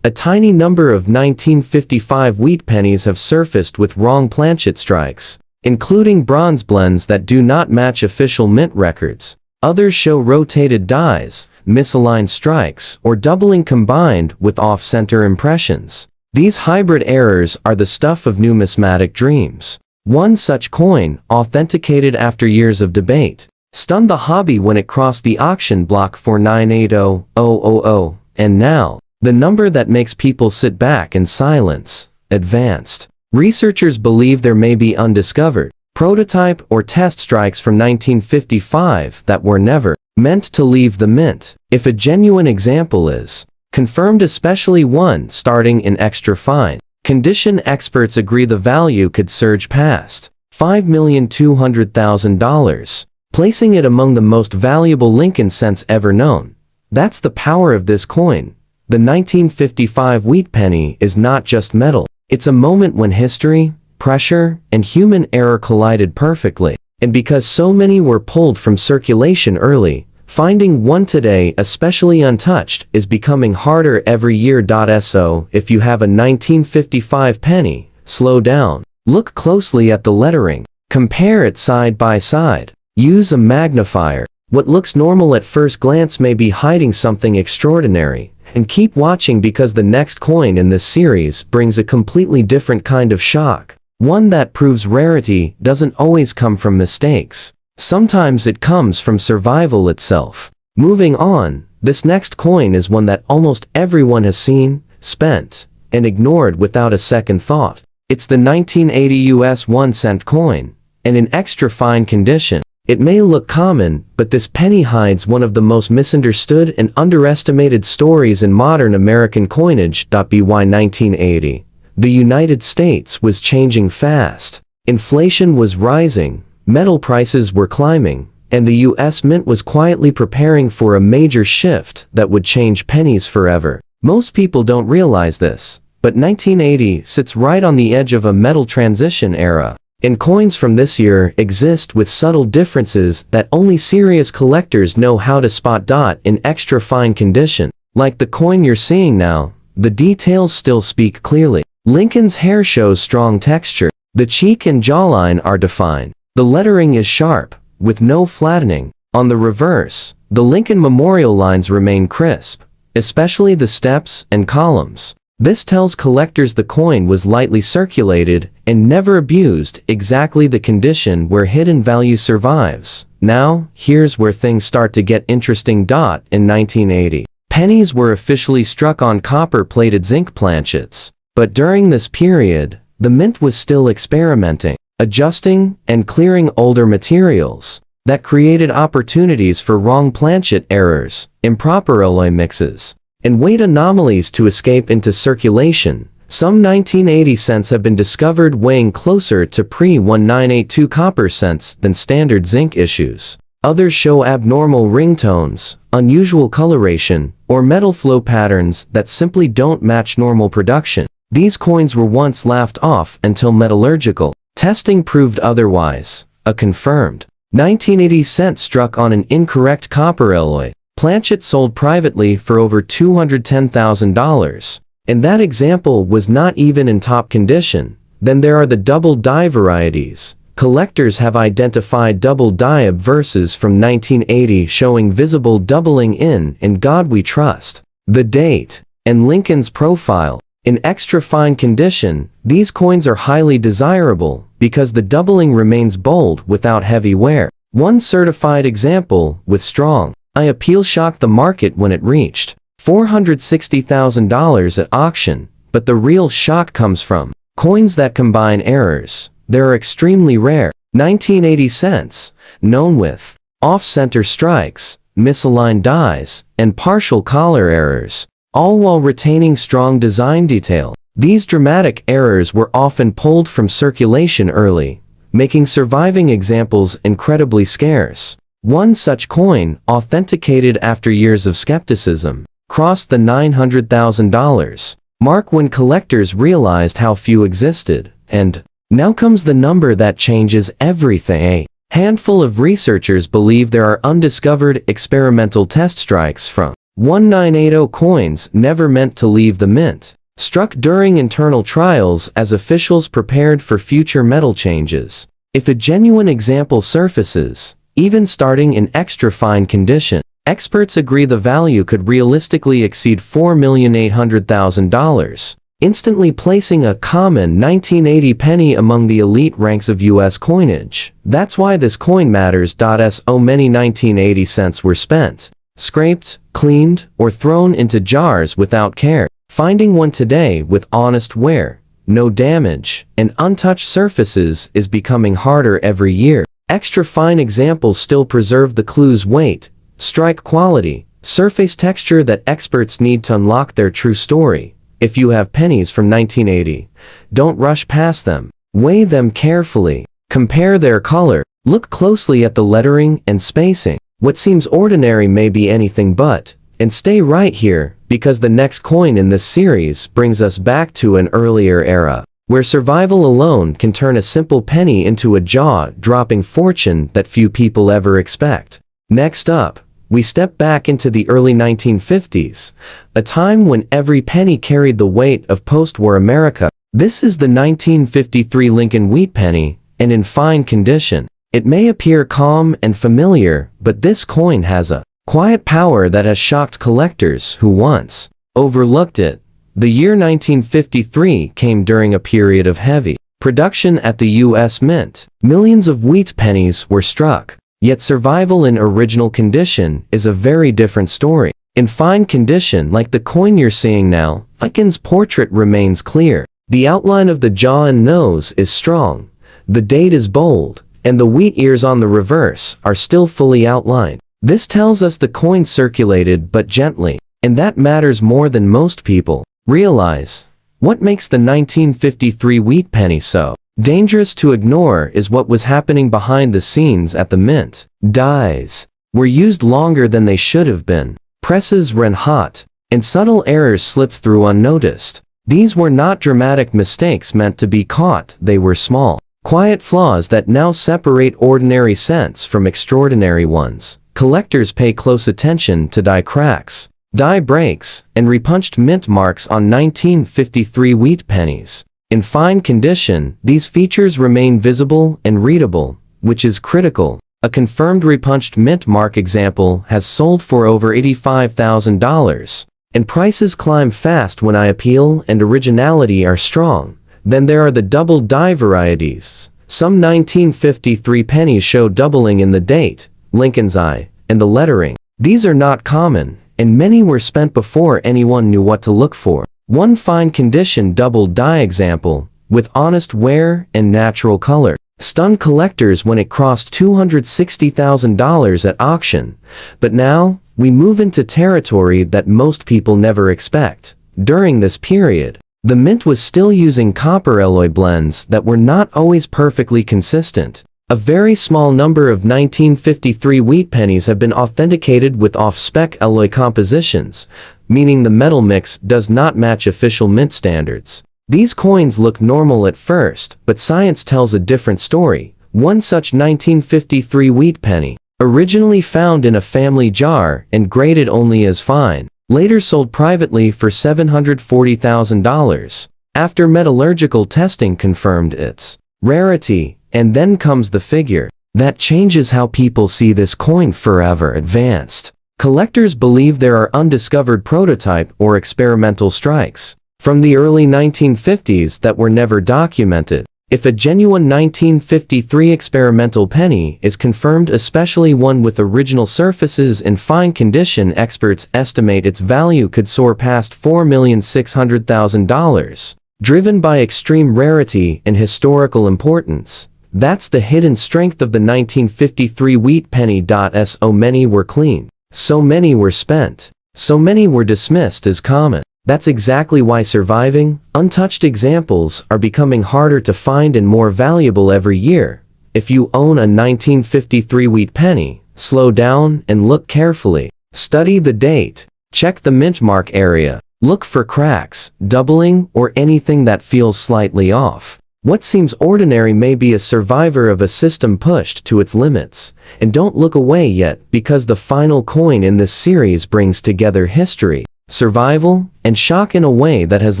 S1: A tiny number of 1955 wheat pennies have surfaced with wrong planchet strikes, including bronze blends that do not match official mint records. Others show rotated dies, misaligned strikes, or doubling combined with off-center impressions. These hybrid errors are the stuff of numismatic dreams. One such coin, authenticated after years of debate, stunned the hobby when it crossed the auction block for 980,000, and now, the number that makes people sit back in silence, advanced. Researchers believe there may be undiscovered prototype or test strikes from 1955 that were never meant to leave the mint. If a genuine example is confirmed, especially one starting in extra fine condition, experts agree the value could surge past $5,200,000, placing it among the most valuable Lincoln cents ever known. That's the power of this coin. The 1955 wheat penny is not just metal. It's a moment when history, pressure, and human error collided perfectly. And because so many were pulled from circulation early, finding one today, especially untouched, is becoming harder every year. So, if you have a 1955 penny, slow down. Look closely at the lettering. Compare it side by side. Use a magnifier. What looks normal at first glance may be hiding something extraordinary. And keep watching, because the next coin in this series brings a completely different kind of shock. One that proves rarity doesn't always come from mistakes. Sometimes it comes from survival itself. Moving on, this next coin is one that almost everyone has seen, spent, and ignored without a second thought. It's the 1980 US 1-cent coin, and in extra fine condition. It may look common, but this penny hides one of the most misunderstood and underestimated stories in modern American coinage. By 1980, the United States was changing fast. Inflation was rising, metal prices were climbing, and the U.S. Mint was quietly preparing for a major shift that would change pennies forever. Most people don't realize this, but 1980 sits right on the edge of a metal transition era. And coins from this year exist with subtle differences that only serious collectors know how to spot. In extra fine condition, like the coin you're seeing now, the details still speak clearly. Lincoln's hair shows strong texture. The cheek and jawline are defined. The lettering is sharp, with no flattening. On the reverse, the Lincoln memorial lines remain crisp, especially the steps and columns. This tells collectors the coin was lightly circulated and never abused, exactly the condition where hidden value survives. Now, here's where things start to get interesting. In 1980, pennies were officially struck on copper-plated zinc planchets. But during this period, the mint was still experimenting, adjusting, and clearing older materials. That created opportunities for wrong planchet errors, improper alloy mixes, and weight anomalies to escape into circulation. Some 1980 cents have been discovered weighing closer to pre-1982 copper cents than standard zinc issues. Others show abnormal ringtones, unusual coloration, or metal flow patterns that simply don't match normal production. These coins were once laughed off until metallurgical testing proved otherwise. A confirmed 1980 cent struck on an incorrect copper alloy planchet sold privately for over $210,000. And that example was not even in top condition. Then there are the double die varieties. Collectors have identified double die obverses from 1980 showing visible doubling in God We Trust, the date, and Lincoln's profile. In extra fine condition, these coins are highly desirable because the doubling remains bold without heavy wear. One certified example, with strong I appeal, shocked the market when it reached $460,000 at auction, but the real shock comes from coins that combine errors. They are extremely rare. 1980 cents, known with off-center strikes, misaligned dies, and partial collar errors, all while retaining strong design detail. These dramatic errors were often pulled from circulation early, making surviving examples incredibly scarce. One such coin, authenticated after years of skepticism, crossed the $900,000 mark when collectors realized how few existed. And now comes the number that changes everything. A handful of researchers believe there are undiscovered experimental test strikes from 1980 coins never meant to leave the mint, struck during internal trials as officials prepared for future metal changes. If a genuine example surfaces, even starting in extra fine condition, experts agree the value could realistically exceed $4,800,000, instantly placing a common 1980 penny among the elite ranks of U.S. coinage. That's why this coin matters. So many 1980 cents were spent, scraped, cleaned, or thrown into jars without care. Finding one today with honest wear, no damage, and untouched surfaces is becoming harder every year. Extra fine examples still preserve the clues: weight, strike quality, surface texture that experts need to unlock their true story. If you have pennies from 1980, don't rush past them. Weigh them carefully. Compare their color. Look closely at the lettering and spacing. What seems ordinary may be anything but. And stay right here, because the next coin in this series brings us back to an earlier era, where survival alone can turn a simple penny into a jaw-dropping fortune that few people ever expect. Next up, we step back into the early 1950s, a time when every penny carried the weight of post-war America. This is the 1953 Lincoln Wheat Penny, and in fine condition. It may appear calm and familiar, but this coin has a quiet power that has shocked collectors who once overlooked it. The year 1953 came during a period of heavy production at the U.S. Mint. Millions of wheat pennies were struck. Yet survival in original condition is a very different story. In fine condition, like the coin you're seeing now, Lincoln's portrait remains clear. The outline of the jaw and nose is strong. The date is bold, and the wheat ears on the reverse are still fully outlined. This tells us the coin circulated but gently, and that matters more than most people realize. What makes the 1953 wheat penny so dangerous to ignore is what was happening behind the scenes at the mint. Dies were used longer than they should have been. Presses ran hot, and subtle errors slipped through unnoticed. These were not dramatic mistakes meant to be caught, they were small, quiet flaws that now separate ordinary cents from extraordinary ones. Collectors pay close attention to die cracks, die breaks, and repunched mint marks on 1953 wheat pennies. In fine condition, these features remain visible and readable, which is critical. A confirmed repunched mint mark example has sold for over $85,000. And prices climb fast when appeal and originality are strong. Then there are the double die varieties. Some 1953 pennies show doubling in the date, Lincoln's eye, and the lettering. These are not common, and many were spent before anyone knew what to look for. One fine condition double die example, with honest wear and natural color, stunned collectors when it crossed $260,000 at auction. But now, we move into territory that most people never expect. During this period, the mint was still using copper alloy blends that were not always perfectly consistent. A very small number of 1953 wheat pennies have been authenticated with off-spec alloy compositions, meaning the metal mix does not match official mint standards. These coins look normal at first, but science tells a different story. One such 1953 wheat penny, originally found in a family jar and graded only as fine, later sold privately for $740,000, after metallurgical testing confirmed its rarity. And then comes the figure that changes how people see this coin forever: advanced. Collectors believe there are undiscovered prototype or experimental strikes from the early 1950s that were never documented. If a genuine 1953 experimental penny is confirmed, especially one with original surfaces in fine condition, experts estimate its value could soar past $4,600,000. Driven by extreme rarity and historical importance. That's the hidden strength of the 1953 wheat penny. So many were clean, so many were spent, so many were dismissed as common. That's exactly why surviving, untouched examples are becoming harder to find and more valuable every year. If you own a 1953 wheat penny, slow down and look carefully. Study the date, check the mint mark area, look for cracks, doubling, or anything that feels slightly off. What seems ordinary may be a survivor of a system pushed to its limits. And don't look away yet, because the final coin in this series brings together history, survival, and shock in a way that has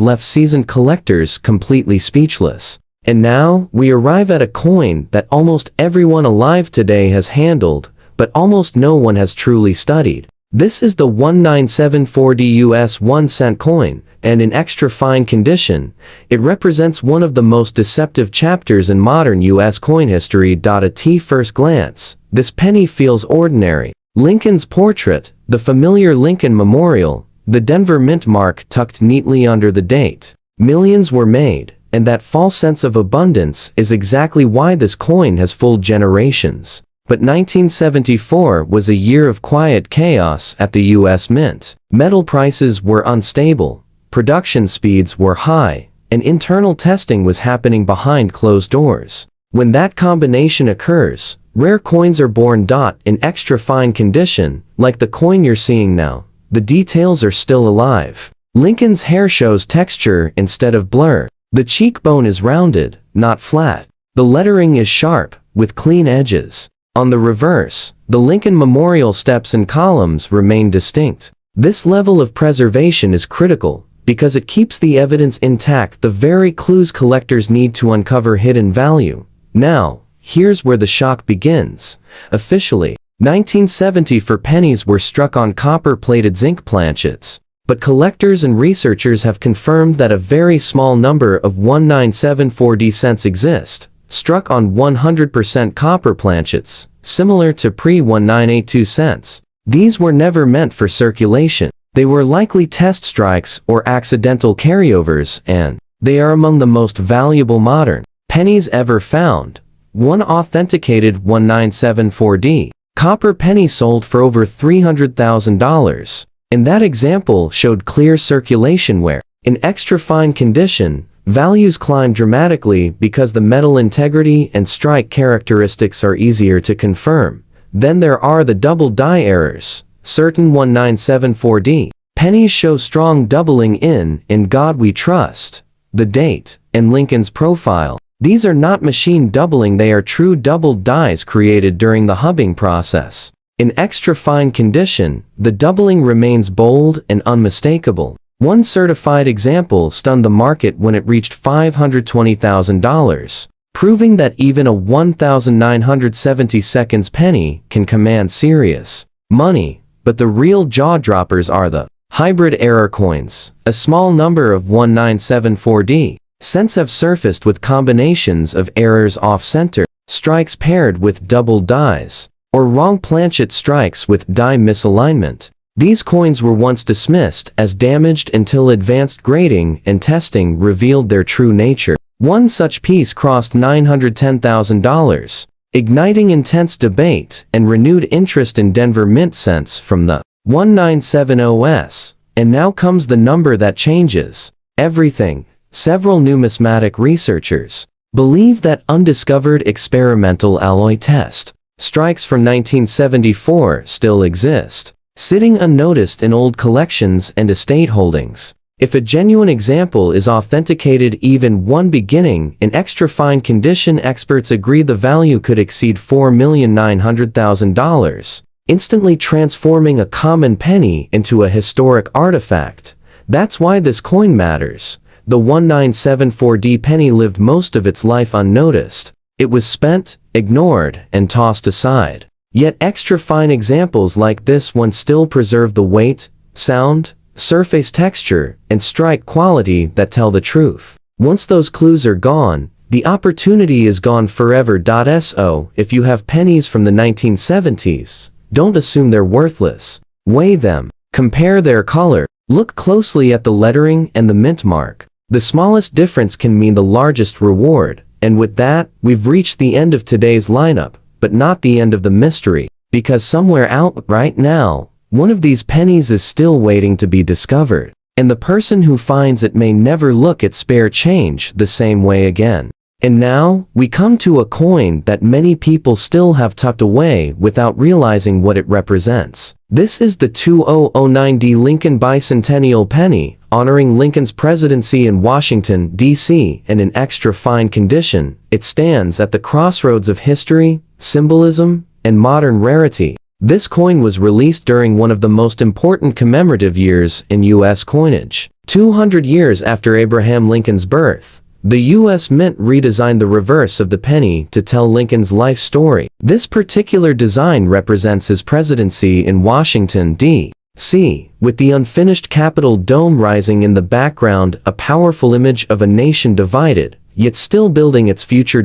S1: left seasoned collectors completely speechless. And now, we arrive at a coin that almost everyone alive today has handled, but almost no one has truly studied. This is the 1974D US 1-cent coin, and in extra fine condition, it represents one of the most deceptive chapters in modern US coin history. At first glance, this penny feels ordinary. Lincoln's portrait, the familiar Lincoln Memorial, the Denver mint mark tucked neatly under the date. Millions were made, and that false sense of abundance is exactly why this coin has fooled generations. But 1974 was a year of quiet chaos at the US Mint. Metal prices were unstable, production speeds were high, and internal testing was happening behind closed doors. When that combination occurs, rare coins are born. In extra fine condition, like the coin you're seeing now, the details are still alive. Lincoln's hair shows texture instead of blur. The cheekbone is rounded, not flat. The lettering is sharp, with clean edges. On the reverse, the Lincoln Memorial steps and columns remain distinct. This level of preservation is critical, because it keeps the evidence intact, the very clues collectors need to uncover hidden value. Now, here's where the shock begins. Officially, 1970 pennies were struck on copper-plated zinc planchets, but collectors and researchers have confirmed that a very small number of 1974D cents exist, struck on 100% copper planchets, similar to pre-1982 cents. These were never meant for circulation. They were likely test strikes or accidental carryovers, and they are among the most valuable modern pennies ever found. one authenticated 1974D. Copper penny sold for over $300,000. In that example showed clear circulation wear. In extra fine condition, values climb dramatically because the metal integrity and strike characteristics are easier to confirm. Then there are the double die errors. Certain 1974D pennies show strong doubling in God We Trust, the date, and Lincoln's profile. These are not machine doubling, they are true doubled dies created during the hubbing process. In extra fine condition, the doubling remains bold and unmistakable. One certified example stunned the market when it reached $520,000, proving that even a 1970 penny can command serious money. But the real jaw-droppers are the hybrid error coins. A small number of 1974D cents have surfaced with combinations of errors off-center, strikes paired with double dies, or wrong planchet strikes with die misalignment. These coins were once dismissed as damaged until advanced grading and testing revealed their true nature. One such piece crossed $910,000, igniting intense debate and renewed interest in Denver Mint cents from the 1970s. And now comes the number that changes everything. Several numismatic researchers believe that undiscovered experimental alloy test strikes from 1974 still exist, sitting unnoticed in old collections and estate holdings. If a genuine example is authenticated, even one beginning in extra fine condition, experts agree the value could exceed $4,900,000, instantly transforming a common penny into a historic artifact. That's why this coin matters. The 1974D penny lived most of its life unnoticed. It was spent, ignored, and tossed aside. Yet extra fine examples like this one still preserve the weight, sound, surface texture, and strike quality that tell the truth. Once those clues are gone, the opportunity is gone forever. So, if you have pennies from the 1970s, don't assume they're worthless. Weigh them. Compare their color. Look closely at the lettering and the mint mark. The smallest difference can mean the largest reward. And with that, we've reached the end of today's lineup, but not the end of the mystery, because somewhere out right now, one of these pennies is still waiting to be discovered, and the person who finds it may never look at spare change the same way again. And now, we come to a coin that many people still have tucked away without realizing what it represents. This is the 2009D Lincoln Bicentennial Penny, honoring Lincoln's presidency in Washington, D.C., and in extra fine condition. It stands at the crossroads of history, symbolism, and modern rarity. This coin was released during one of the most important commemorative years in U.S. coinage. 200 years after Abraham Lincoln's birth, the U.S. Mint redesigned the reverse of the penny to tell Lincoln's life story. This particular design represents his presidency in Washington, D.C., with the unfinished Capitol dome rising in the background, a powerful image of a nation divided, yet still building its future.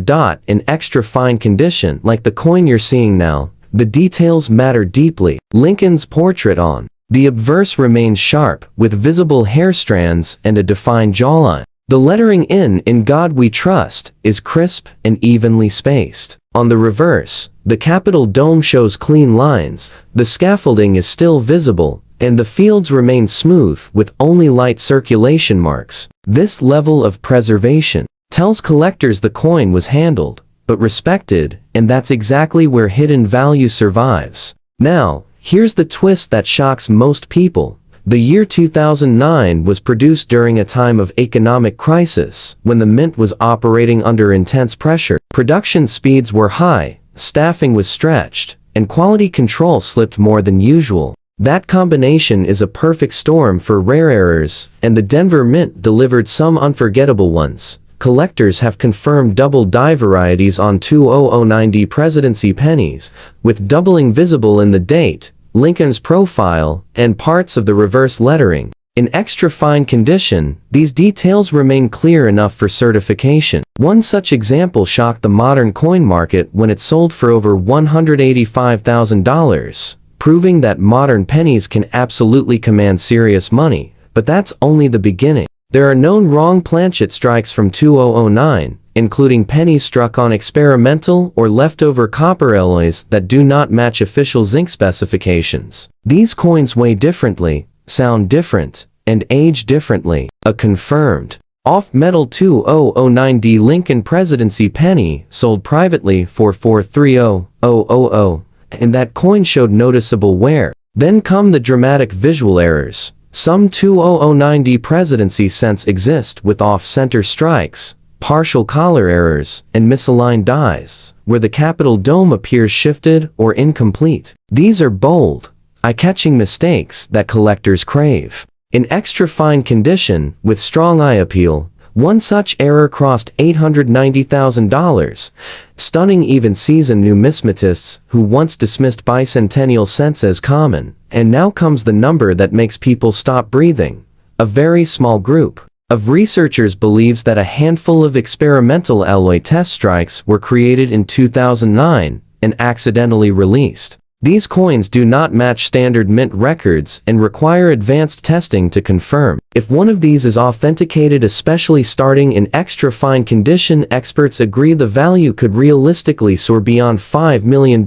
S1: In extra fine condition, like the coin you're seeing now, the details matter deeply. Lincoln's portrait on the obverse remains sharp, with visible hair strands and a defined jawline. The lettering in God We Trust is crisp and evenly spaced. On the reverse, the Capitol dome shows clean lines, the scaffolding is still visible, and the fields remain smooth with only light circulation marks. This level of preservation tells collectors the coin was handled, but respected, and that's exactly where hidden value survives. Now, here's the twist that shocks most people. The year 2009 was produced during a time of economic crisis, when the mint was operating under intense pressure. Production speeds were high, staffing was stretched, and quality control slipped more than usual. That combination is a perfect storm for rare errors, and the Denver Mint delivered some unforgettable ones. Collectors have confirmed double die varieties on 2009D presidency pennies, with doubling visible in the date, Lincoln's profile, and parts of the reverse lettering. In extra fine condition, these details remain clear enough for certification. One such example shocked the modern coin market when it sold for over $185,000, proving that modern pennies can absolutely command serious money. But that's only the beginning. There are known wrong planchet strikes from 2009, including pennies struck on experimental or leftover copper alloys that do not match official zinc specifications. These coins weigh differently, sound different, and age differently. A confirmed off-metal 2009D Lincoln Presidency penny sold privately for $430,000, and that coin showed noticeable wear. Then come the dramatic visual errors. Some 2009D Presidency cents exist with off-center strikes, partial collar errors, and misaligned dies, where the capital dome appears shifted or incomplete. These are bold, eye-catching mistakes that collectors crave. In extra fine condition, with strong eye appeal, one such error crossed $890,000, stunning even seasoned numismatists who once dismissed bicentennial cents as common. And now comes the number that makes people stop breathing. A very small group of researchers believes that a handful of experimental alloy test strikes were created in 2009 and accidentally released. These coins do not match standard mint records and require advanced testing to confirm. If one of these is authenticated, especially starting in extra fine condition, experts agree the value could realistically soar beyond $5 million,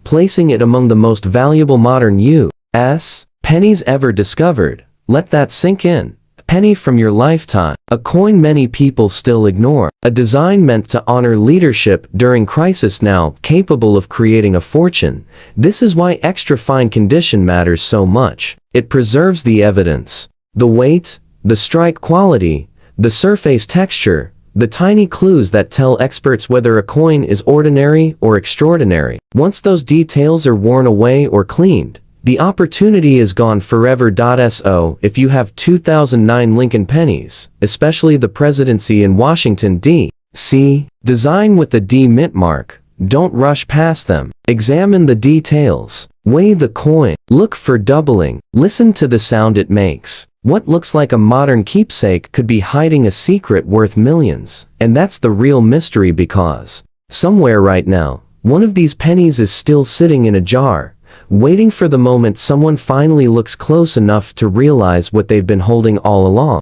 S1: placing it among the most valuable modern U.S. pennies ever discovered. Let that sink in. A penny from your lifetime. A coin many people still ignore. A design meant to honor leadership during crisis, now capable of creating a fortune. This is why extra fine condition matters so much. It preserves the evidence. The weight, the strike quality, the surface texture, the tiny clues that tell experts whether a coin is ordinary or extraordinary. Once those details are worn away or cleaned, the opportunity is gone forever. So, if you have 2009 Lincoln pennies, especially the Presidency in Washington, D.C., design with the D mint mark, don't rush past them. Examine the details. Weigh the coin. Look for doubling. Listen to the sound it makes. What looks like a modern keepsake could be hiding a secret worth millions. And that's the real mystery, because somewhere right now, one of these pennies is still sitting in a jar, waiting for the moment someone finally looks close enough to realize what they've been holding all along.